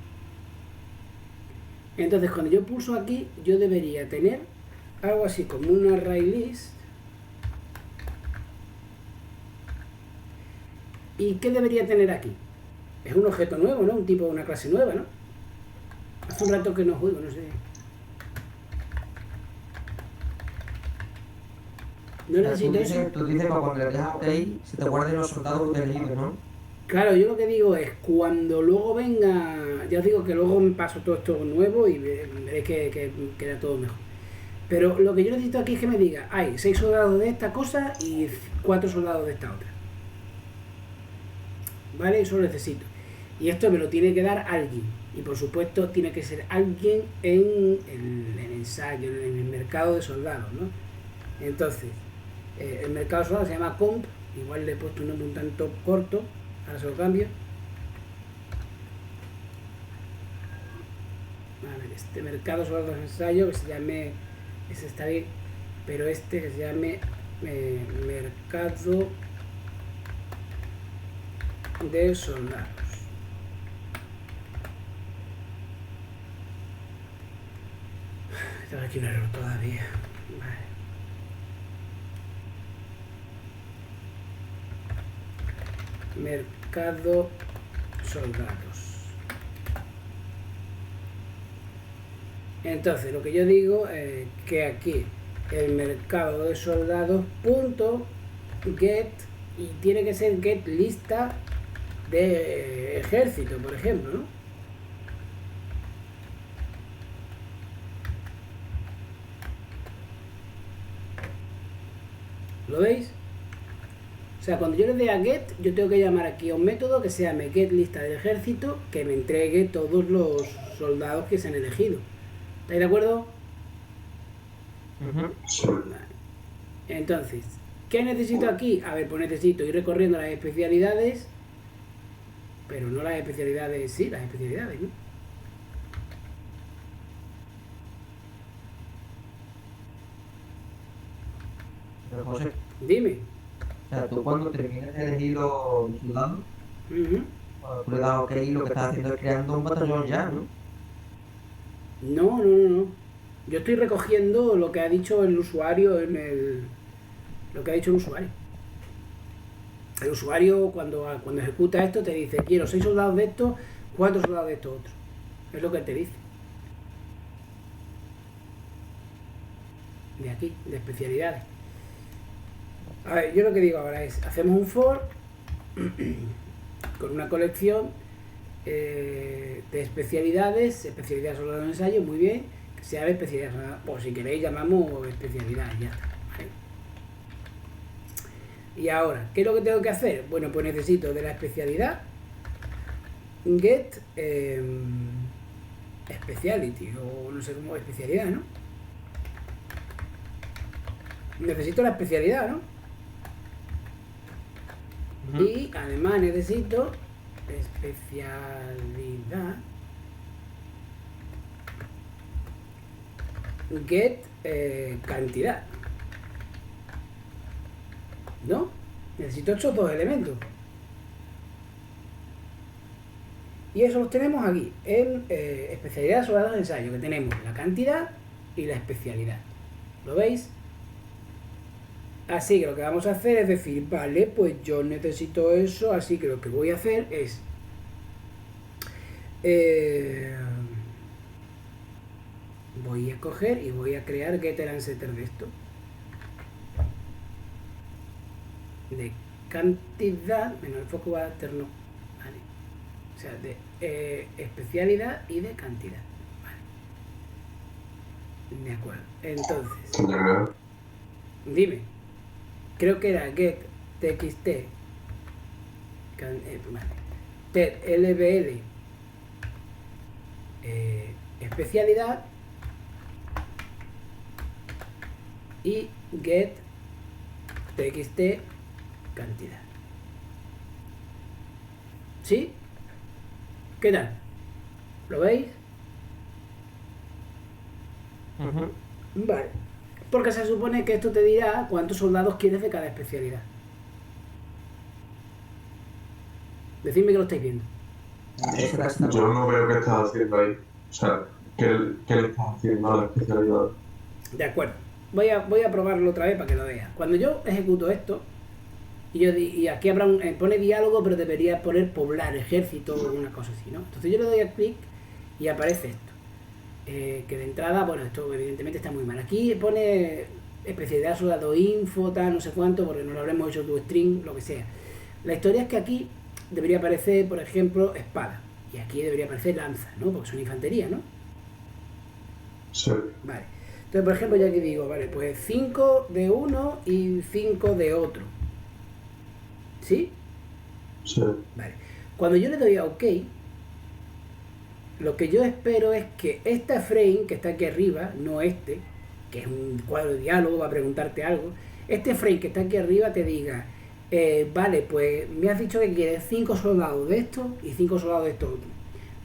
[SPEAKER 1] Entonces, cuando yo pulso aquí, yo debería tener algo así como un array list. ¿Y qué debería tener aquí? Es un objeto nuevo, ¿no? Un tipo, una clase nueva, ¿no? Hace un rato que no juego, no sé. No necesito eso.
[SPEAKER 2] Tú dices que cuando le dejas OK, se te guarden los soldados del libro, ¿no?
[SPEAKER 1] Claro, yo lo que digo es, cuando luego venga, ya os digo que luego me paso todo esto nuevo y veré que queda todo mejor. Pero lo que yo necesito aquí es que me diga, hay 6 soldados de esta cosa y 4 soldados de esta otra. ¿Vale? Eso lo necesito. Y esto me lo tiene que dar alguien. Y por supuesto tiene que ser alguien en el ensayo, en el mercado de soldados, ¿no? Entonces, el mercado de soldados se llama comp, igual le he puesto un nombre un tanto corto. Ahora se lo cambio. A ver, este mercado soldado de ensayo que se llame, ese está bien, pero este que se llame mercado de soldados. Tengo aquí un error todavía. Vale. Mercado soldados. Entonces lo que yo digo es que aquí el mercado de soldados punto get, y tiene que ser get lista de ejército, por ejemplo, ¿no? ¿Lo veis? O sea, cuando yo le dé a get, yo tengo que llamar aquí a un método que se llame get lista del ejército, que me entregue todos los soldados que se han elegido. ¿Estáis de acuerdo?
[SPEAKER 4] Sí.
[SPEAKER 1] Vale. Entonces, ¿qué necesito aquí? A ver, pues necesito ir recorriendo las especialidades, pero no las especialidades, sí, las especialidades, ¿no?
[SPEAKER 2] Pero José,
[SPEAKER 1] Dime.
[SPEAKER 2] o sea, tú cuando terminas de elegir los soldados,
[SPEAKER 1] Ujú.
[SPEAKER 2] cuando tú le das OK, lo que estás haciendo es creando un batallón ya, ¿no?
[SPEAKER 1] No. Yo estoy recogiendo lo que ha dicho el usuario en el... Lo que ha dicho el usuario. El usuario cuando ejecuta esto te dice, quiero 6 soldados de estos, 4 soldados de estos otros. Es lo que te dice. De aquí, de especialidades. A ver, yo lo que digo ahora es, hacemos un for con una colección de especialidades soldado de ensayo, muy bien, que sea de especialidad, o si queréis llamamos especialidad, ya está, ¿vale? Y ahora, ¿qué es lo que tengo que hacer? Bueno, pues necesito de la especialidad get speciality, o no sé cómo, especialidad, ¿no? Necesito la especialidad, ¿no? Y además necesito especialidad get cantidad, ¿no? Necesito estos dos elementos y eso los tenemos aquí en especialidad soldados de ensayo, que tenemos la cantidad y la especialidad. ¿Lo veis? Así que lo que vamos a hacer es decir, vale, pues yo necesito eso, así que lo que voy a hacer es voy a coger y voy a crear getter and setter de esto, de cantidad menos el foco va alterno, ¿vale? O sea, de especialidad y de cantidad, ¿vale? De acuerdo, entonces dime, creo que era get txt vale, lbl especialidad y get txt cantidad. ¿Sí? ¿Qué tal? ¿Lo veis? Vale. Porque se supone que esto te dirá cuántos soldados quieres de cada especialidad. Decidme que lo estáis viendo.
[SPEAKER 4] Yo no veo qué estás haciendo ahí. O sea, ¿qué le estás haciendo a la especialidad?
[SPEAKER 1] De acuerdo. Voy a probarlo otra vez para que lo veas. Cuando yo ejecuto esto, y aquí habrá pone diálogo, pero debería poner poblar, ejército o una cosa así, ¿no? Entonces yo le doy a clic y aparece esto. Que de entrada, bueno, esto evidentemente está muy mal. Aquí pone especialidad soldado info, tal, no sé cuánto, porque no lo habremos hecho tu string, lo que sea. La historia es que aquí debería aparecer, por ejemplo, espada. Y aquí debería aparecer lanza, ¿no? Porque son infantería, ¿no?
[SPEAKER 4] Sí.
[SPEAKER 1] Vale. Entonces, por ejemplo, ya aquí digo, vale, pues 5 de uno y 5 de otro. ¿Sí?
[SPEAKER 4] Sí.
[SPEAKER 1] Vale. Cuando yo le doy a OK, lo que yo espero es que esta frame que está aquí arriba, no este, que es un cuadro de diálogo, va a preguntarte algo, este frame que está aquí arriba te diga, vale, pues me has dicho que quieres 5 soldados de estos y 5 soldados de estos otros.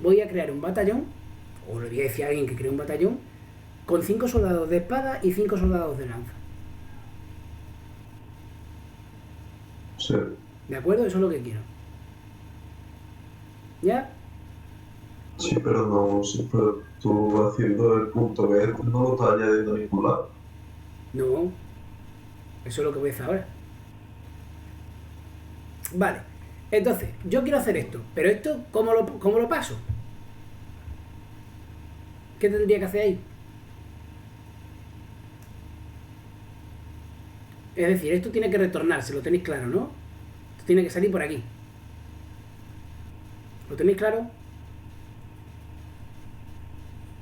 [SPEAKER 1] Voy a crear un batallón, o le voy a decir a alguien que cree un batallón, con 5 soldados de espada y 5 soldados de lanza.
[SPEAKER 4] Sí.
[SPEAKER 1] ¿De acuerdo? Eso es lo que quiero. ¿Ya?
[SPEAKER 4] Sí, pero no, sí, pero tú haciendo el punto B no lo estás añadiendo a ningún lado.
[SPEAKER 1] No. Eso es lo que voy a hacer ahora. Vale. Entonces, yo quiero hacer esto. Pero esto, ¿cómo lo paso? ¿Qué tendría que hacer ahí? Es decir, esto tiene que retornarse, lo tenéis claro, ¿no? Esto tiene que salir por aquí. ¿Lo tenéis claro?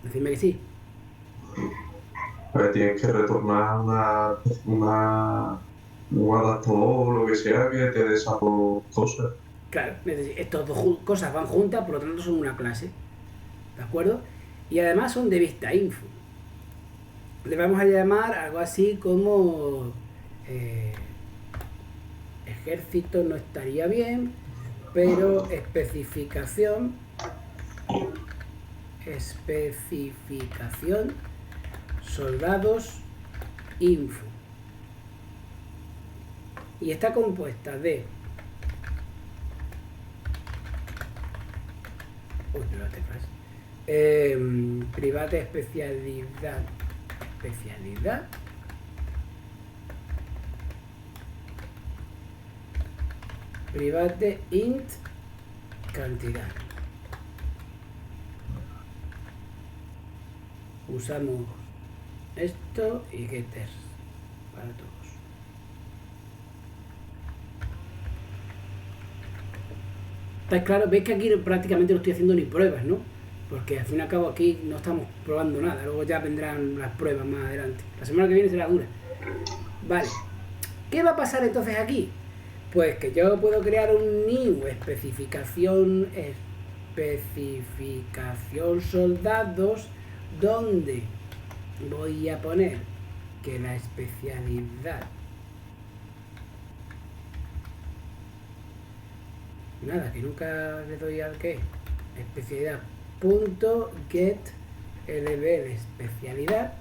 [SPEAKER 1] Decidme que sí.
[SPEAKER 4] Pero tienes que retornar un adaptador o lo que sea que te dé esas dos cosas.
[SPEAKER 1] Claro, estas dos cosas van juntas, por lo tanto son una clase. ¿De acuerdo? Y además son de vista info. Le vamos a llamar algo así como ejército, no estaría bien, pero especificación soldados info. Y está compuesta de privada especialidad private int cantidad. Usamos esto y getters para todos. ¿Está claro? Veis que aquí prácticamente no estoy haciendo ni pruebas, ¿no? Porque al fin y al cabo aquí no estamos probando nada. Luego ya vendrán las pruebas más adelante. La semana que viene será dura. Vale. ¿Qué va a pasar entonces aquí? Pues que yo puedo crear un new especificación soldados, donde voy a poner que la especialidad, nada, que nunca le doy al que, especialidad punto get lb de especialidad,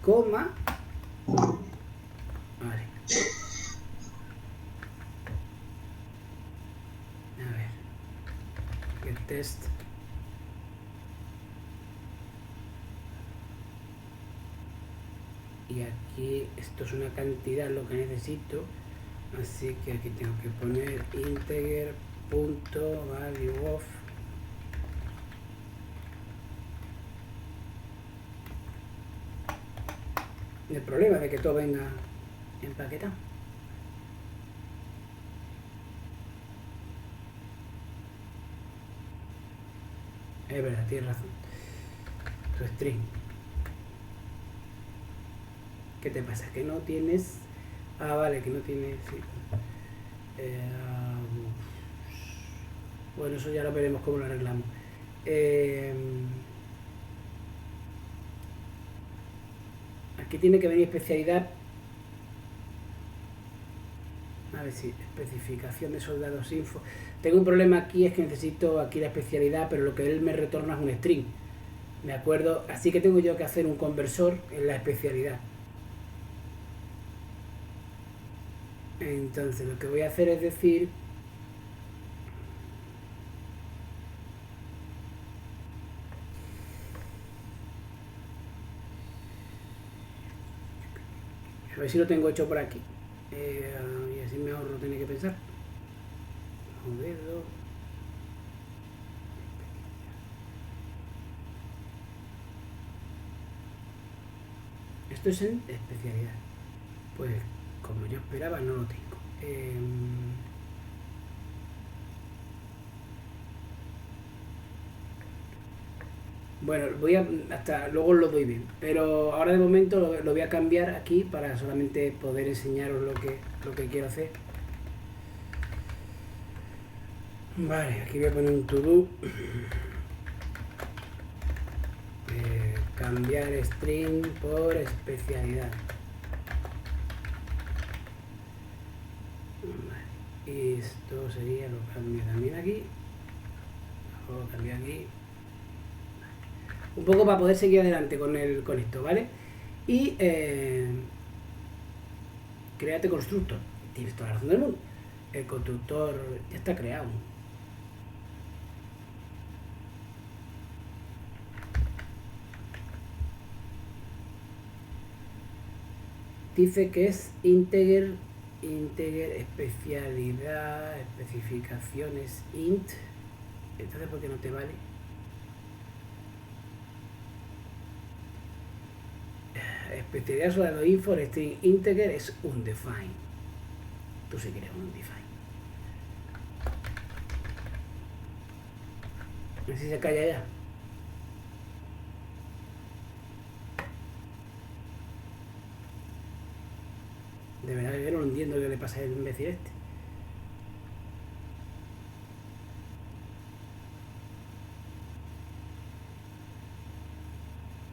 [SPEAKER 1] coma, vale, a ver, get test, y aquí esto es una cantidad lo que necesito, así que aquí tengo que poner integer punto value of el problema de que todo venga empaquetado. Es verdad, tienes razón. Tu string. ¿Qué te pasa? Que no tienes... Ah, vale, que no tienes... Sí. Bueno, eso ya lo veremos cómo lo arreglamos. Aquí tiene que venir especialidad. A ver si, especificación de soldados info. Tengo un problema aquí, es que necesito aquí la especialidad, pero lo que él me retorna es un string. ¿De acuerdo? Así que tengo yo que hacer un conversor en la especialidad. Entonces lo que voy a hacer es decir... A ver si lo tengo hecho por aquí. Y así me ahorro tener que pensar. Modelo. Esto es en especialidad. Pues como yo esperaba no lo tengo. Bueno, hasta luego os lo doy bien, pero ahora de momento lo voy a cambiar aquí para solamente poder enseñaros lo que quiero hacer. Vale, aquí voy a poner un to do. Cambiar string por especialidad. Vale, y esto sería, lo cambio también aquí. Lo cambio aquí. Un poco para poder seguir adelante con esto, ¿vale? Y créate constructor. Tienes toda la razón del mundo. El constructor ya está creado. Dice que es integer especialidad, especificaciones int. Entonces, ¿por qué no te vale? Especialidad soldado info, el string integer es undefined. Tú sí quieres un undefined. A ver si se calla ya. De verdad que yo no entiendo qué le pasa al imbécil este.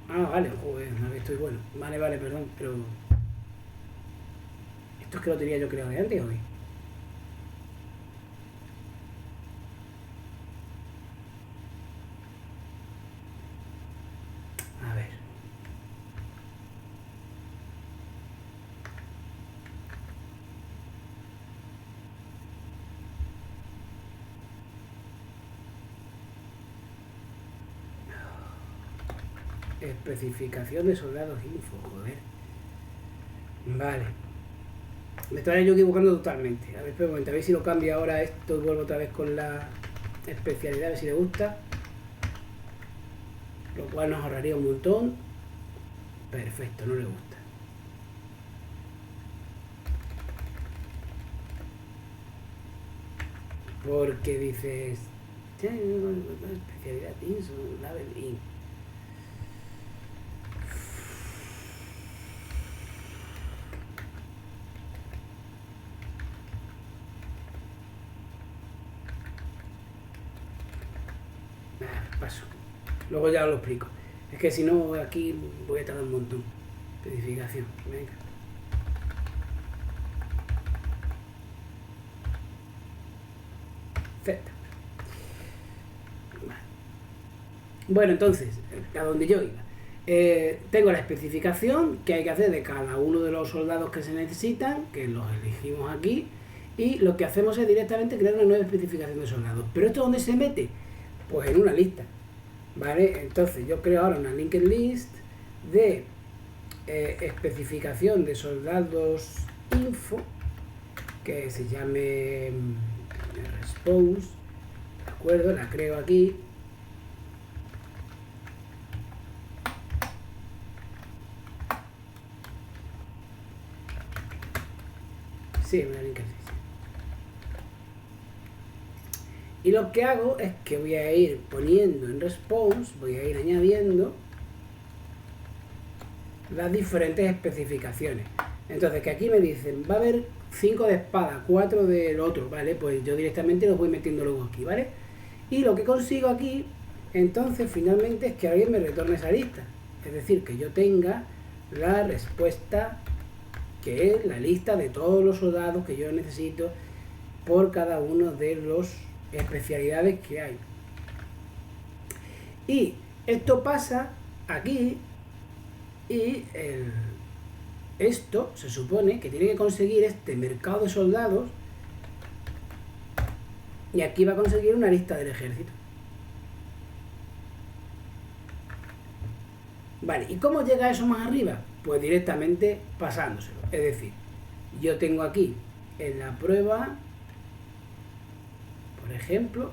[SPEAKER 1] Ah, vale, joder, no que estoy bueno. Vale, perdón, pero... Esto es que lo tenía yo creado de antes hoy. A ver. Especificación de soldados info, joder. Vale. Me estoy yo equivocando totalmente. A ver, espera un momento, a ver si lo cambio ahora esto y vuelvo otra vez con la especialidad, a ver si le gusta. Lo cual nos ahorraría un montón. Perfecto, no le gusta. Porque dices... Especialidad INSO, label IN. Paso. Luego ya lo explico. Es que si no, aquí voy a tardar un montón. Especificación. Venga. Z. Vale. Bueno, entonces, a donde yo iba. Tengo la especificación que hay que hacer de cada uno de los soldados que se necesitan, que los elegimos aquí, y lo que hacemos es directamente crear una nueva especificación de soldados. ¿Pero esto dónde se mete? Pues en una lista, ¿vale? Entonces yo creo ahora una linked list de especificación de soldados info que se llame response, ¿de acuerdo? La creo aquí. Sí, una linked list. Y lo que hago es que voy a ir poniendo en response, voy a ir añadiendo las diferentes especificaciones. Entonces, que aquí me dicen, va a haber 5 de espada, 4 del otro, ¿vale? Pues yo directamente los voy metiendo luego aquí, ¿vale? Y lo que consigo aquí, entonces, finalmente, es que alguien me retorne esa lista. Es decir, que yo tenga la respuesta, que es la lista de todos los soldados que yo necesito por cada uno de los especialidades que hay. Y esto pasa aquí y esto se supone que tiene que conseguir este mercado de soldados y aquí va a conseguir una lista del ejército. Vale, ¿y cómo llega eso más arriba? Pues directamente pasándoselo. Es decir, yo tengo aquí en la prueba, por ejemplo,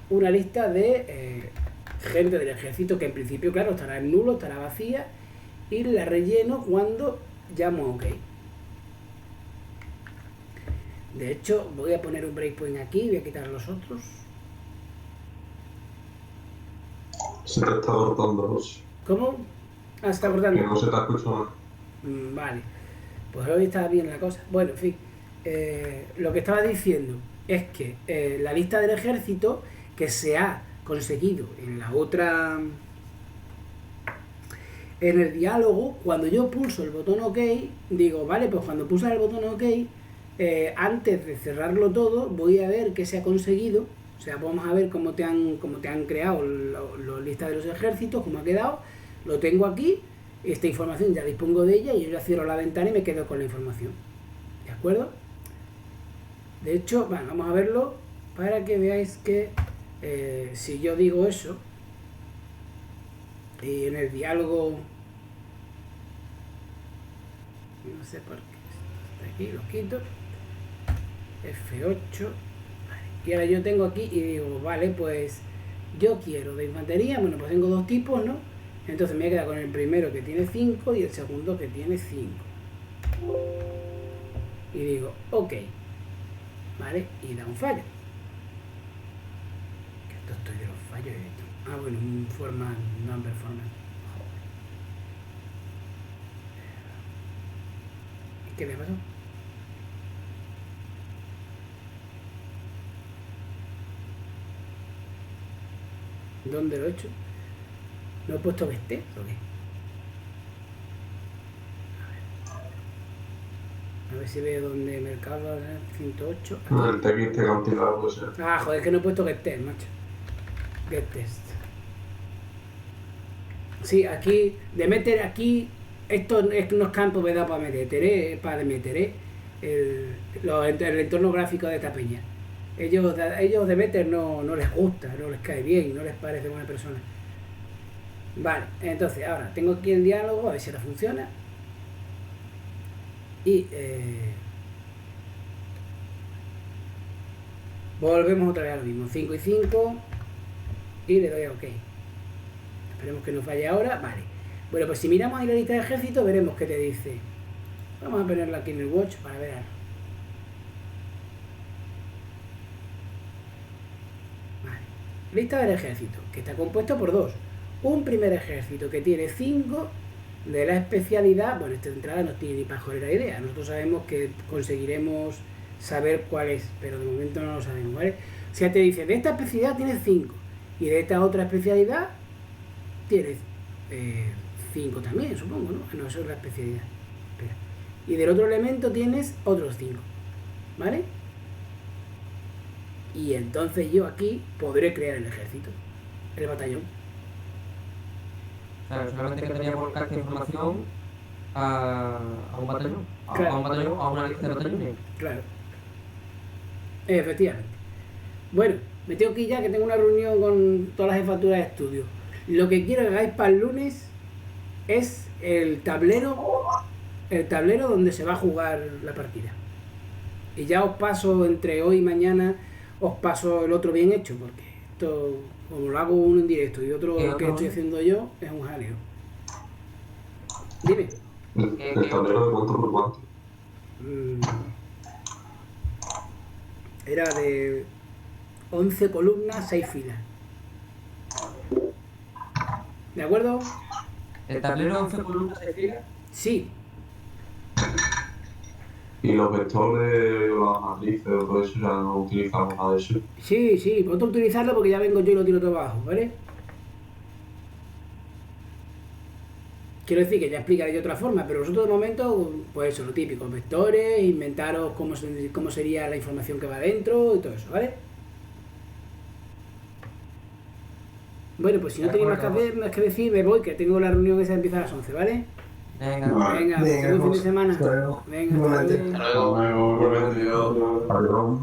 [SPEAKER 1] una lista de gente del ejército que en principio, claro, estará en nulo, estará vacía y la relleno cuando llamo a OK. De hecho, voy a poner un breakpoint aquí, voy a quitar los otros.
[SPEAKER 4] Se te está cortando.
[SPEAKER 1] ¿Cómo? Ah, se está
[SPEAKER 4] Que
[SPEAKER 1] cortando.
[SPEAKER 4] no se te escucha nada.
[SPEAKER 1] Vale, pues hoy está bien la cosa. Bueno, en fin, lo que estaba diciendo es que la lista del ejército que se ha conseguido en la otra, en el diálogo, cuando yo pulso el botón OK, digo, vale, pues cuando pulsas el botón OK, antes de cerrarlo todo, voy a ver qué se ha conseguido. O sea, vamos a ver cómo te han creado la lista de los ejércitos, cómo ha quedado. Lo tengo aquí, esta información ya dispongo de ella y yo ya cierro la ventana y me quedo con la información. ¿De acuerdo? De hecho, bueno, vamos a verlo para que veáis que si yo digo eso y en el diálogo, no sé por qué, está aquí, lo quito, F8, vale. Y ahora yo tengo aquí y digo, vale, pues yo quiero de infantería, bueno, pues tengo dos tipos, ¿no? Entonces me voy a quedar con el primero que tiene 5 y el segundo que tiene 5. Y digo, ok, ¿vale? Y da un fallo. Que esto estoy de los fallos esto. Ah, bueno, un format, number format. ¿Qué me pasó? ¿Dónde lo he hecho? ¿No he puesto que esté o qué? A ver si veo dónde mercado 108.
[SPEAKER 4] El TXT cantilado puede ser.
[SPEAKER 1] Ah, joder, que no he puesto get test, macho. Get test. Sí, aquí, de meter aquí, esto no es campo me da para meter, el entorno gráfico de esta peña. Ellos de meter no les gusta, no les cae bien, no les parece buena persona. Vale, entonces ahora tengo aquí el diálogo, a ver si ahora funciona. Y volvemos otra vez a lo mismo, 5 y 5 y le doy a OK. Esperemos que no falle ahora, vale. Bueno, pues si miramos ahí la lista de ejército veremos que te dice. Vamos a ponerla aquí en el watch para ver. Vale. Lista del ejército, que está compuesto por dos. Un primer ejército que tiene 5 de la especialidad, bueno, esta entrada no tiene ni pajolera idea. Nosotros sabemos que conseguiremos saber cuál es, pero de momento no lo sabemos, ¿vale? O sea, te dice, de esta especialidad tienes 5 y de esta otra especialidad tienes 5 también, supongo, ¿no? No, eso es la especialidad. Espera. Y del otro elemento tienes otros 5, ¿vale? Y entonces yo aquí podré crear el ejército, el batallón.
[SPEAKER 2] Claro, solamente que tenía que volcar esta información a un batallón.
[SPEAKER 1] Claro.
[SPEAKER 2] A un batallón, a una lista de batallones.
[SPEAKER 1] Claro. Efectivamente. Bueno, me tengo que ir ya que tengo una reunión con todas las jefaturas de estudio. Lo que quiero que hagáis para el lunes es el tablero donde se va a jugar la partida. Y ya os paso entre hoy y mañana, os paso el otro bien hecho, porque esto, como lo hago uno en directo y otro que estoy haciendo yo, es un jaleo. Dime.
[SPEAKER 4] El tablero de cuánto por cuánto.
[SPEAKER 1] Era de 11 columnas, 6 filas. ¿De acuerdo?
[SPEAKER 2] ¿El tablero de 11 columnas de fila?
[SPEAKER 1] Sí.
[SPEAKER 4] Y los vectores o las matrices o todo eso ya no utilizamos nada de eso.
[SPEAKER 1] Sí, puedo utilizarlo porque ya vengo yo y lo tiro todo abajo, ¿vale? Quiero decir que ya explicaré de otra forma, pero vosotros de momento, pues eso, lo típico, vectores, inventaros cómo sería la información que va dentro y todo eso, ¿vale? Bueno, pues si no tenéis más que decir, me voy, que tengo la reunión esa empieza a las 11, ¿vale?
[SPEAKER 2] Venga.
[SPEAKER 1] Venga, buen fin de semana.
[SPEAKER 5] Hasta luego.
[SPEAKER 1] Venga, hasta luego.
[SPEAKER 4] Hasta luego. Adiós.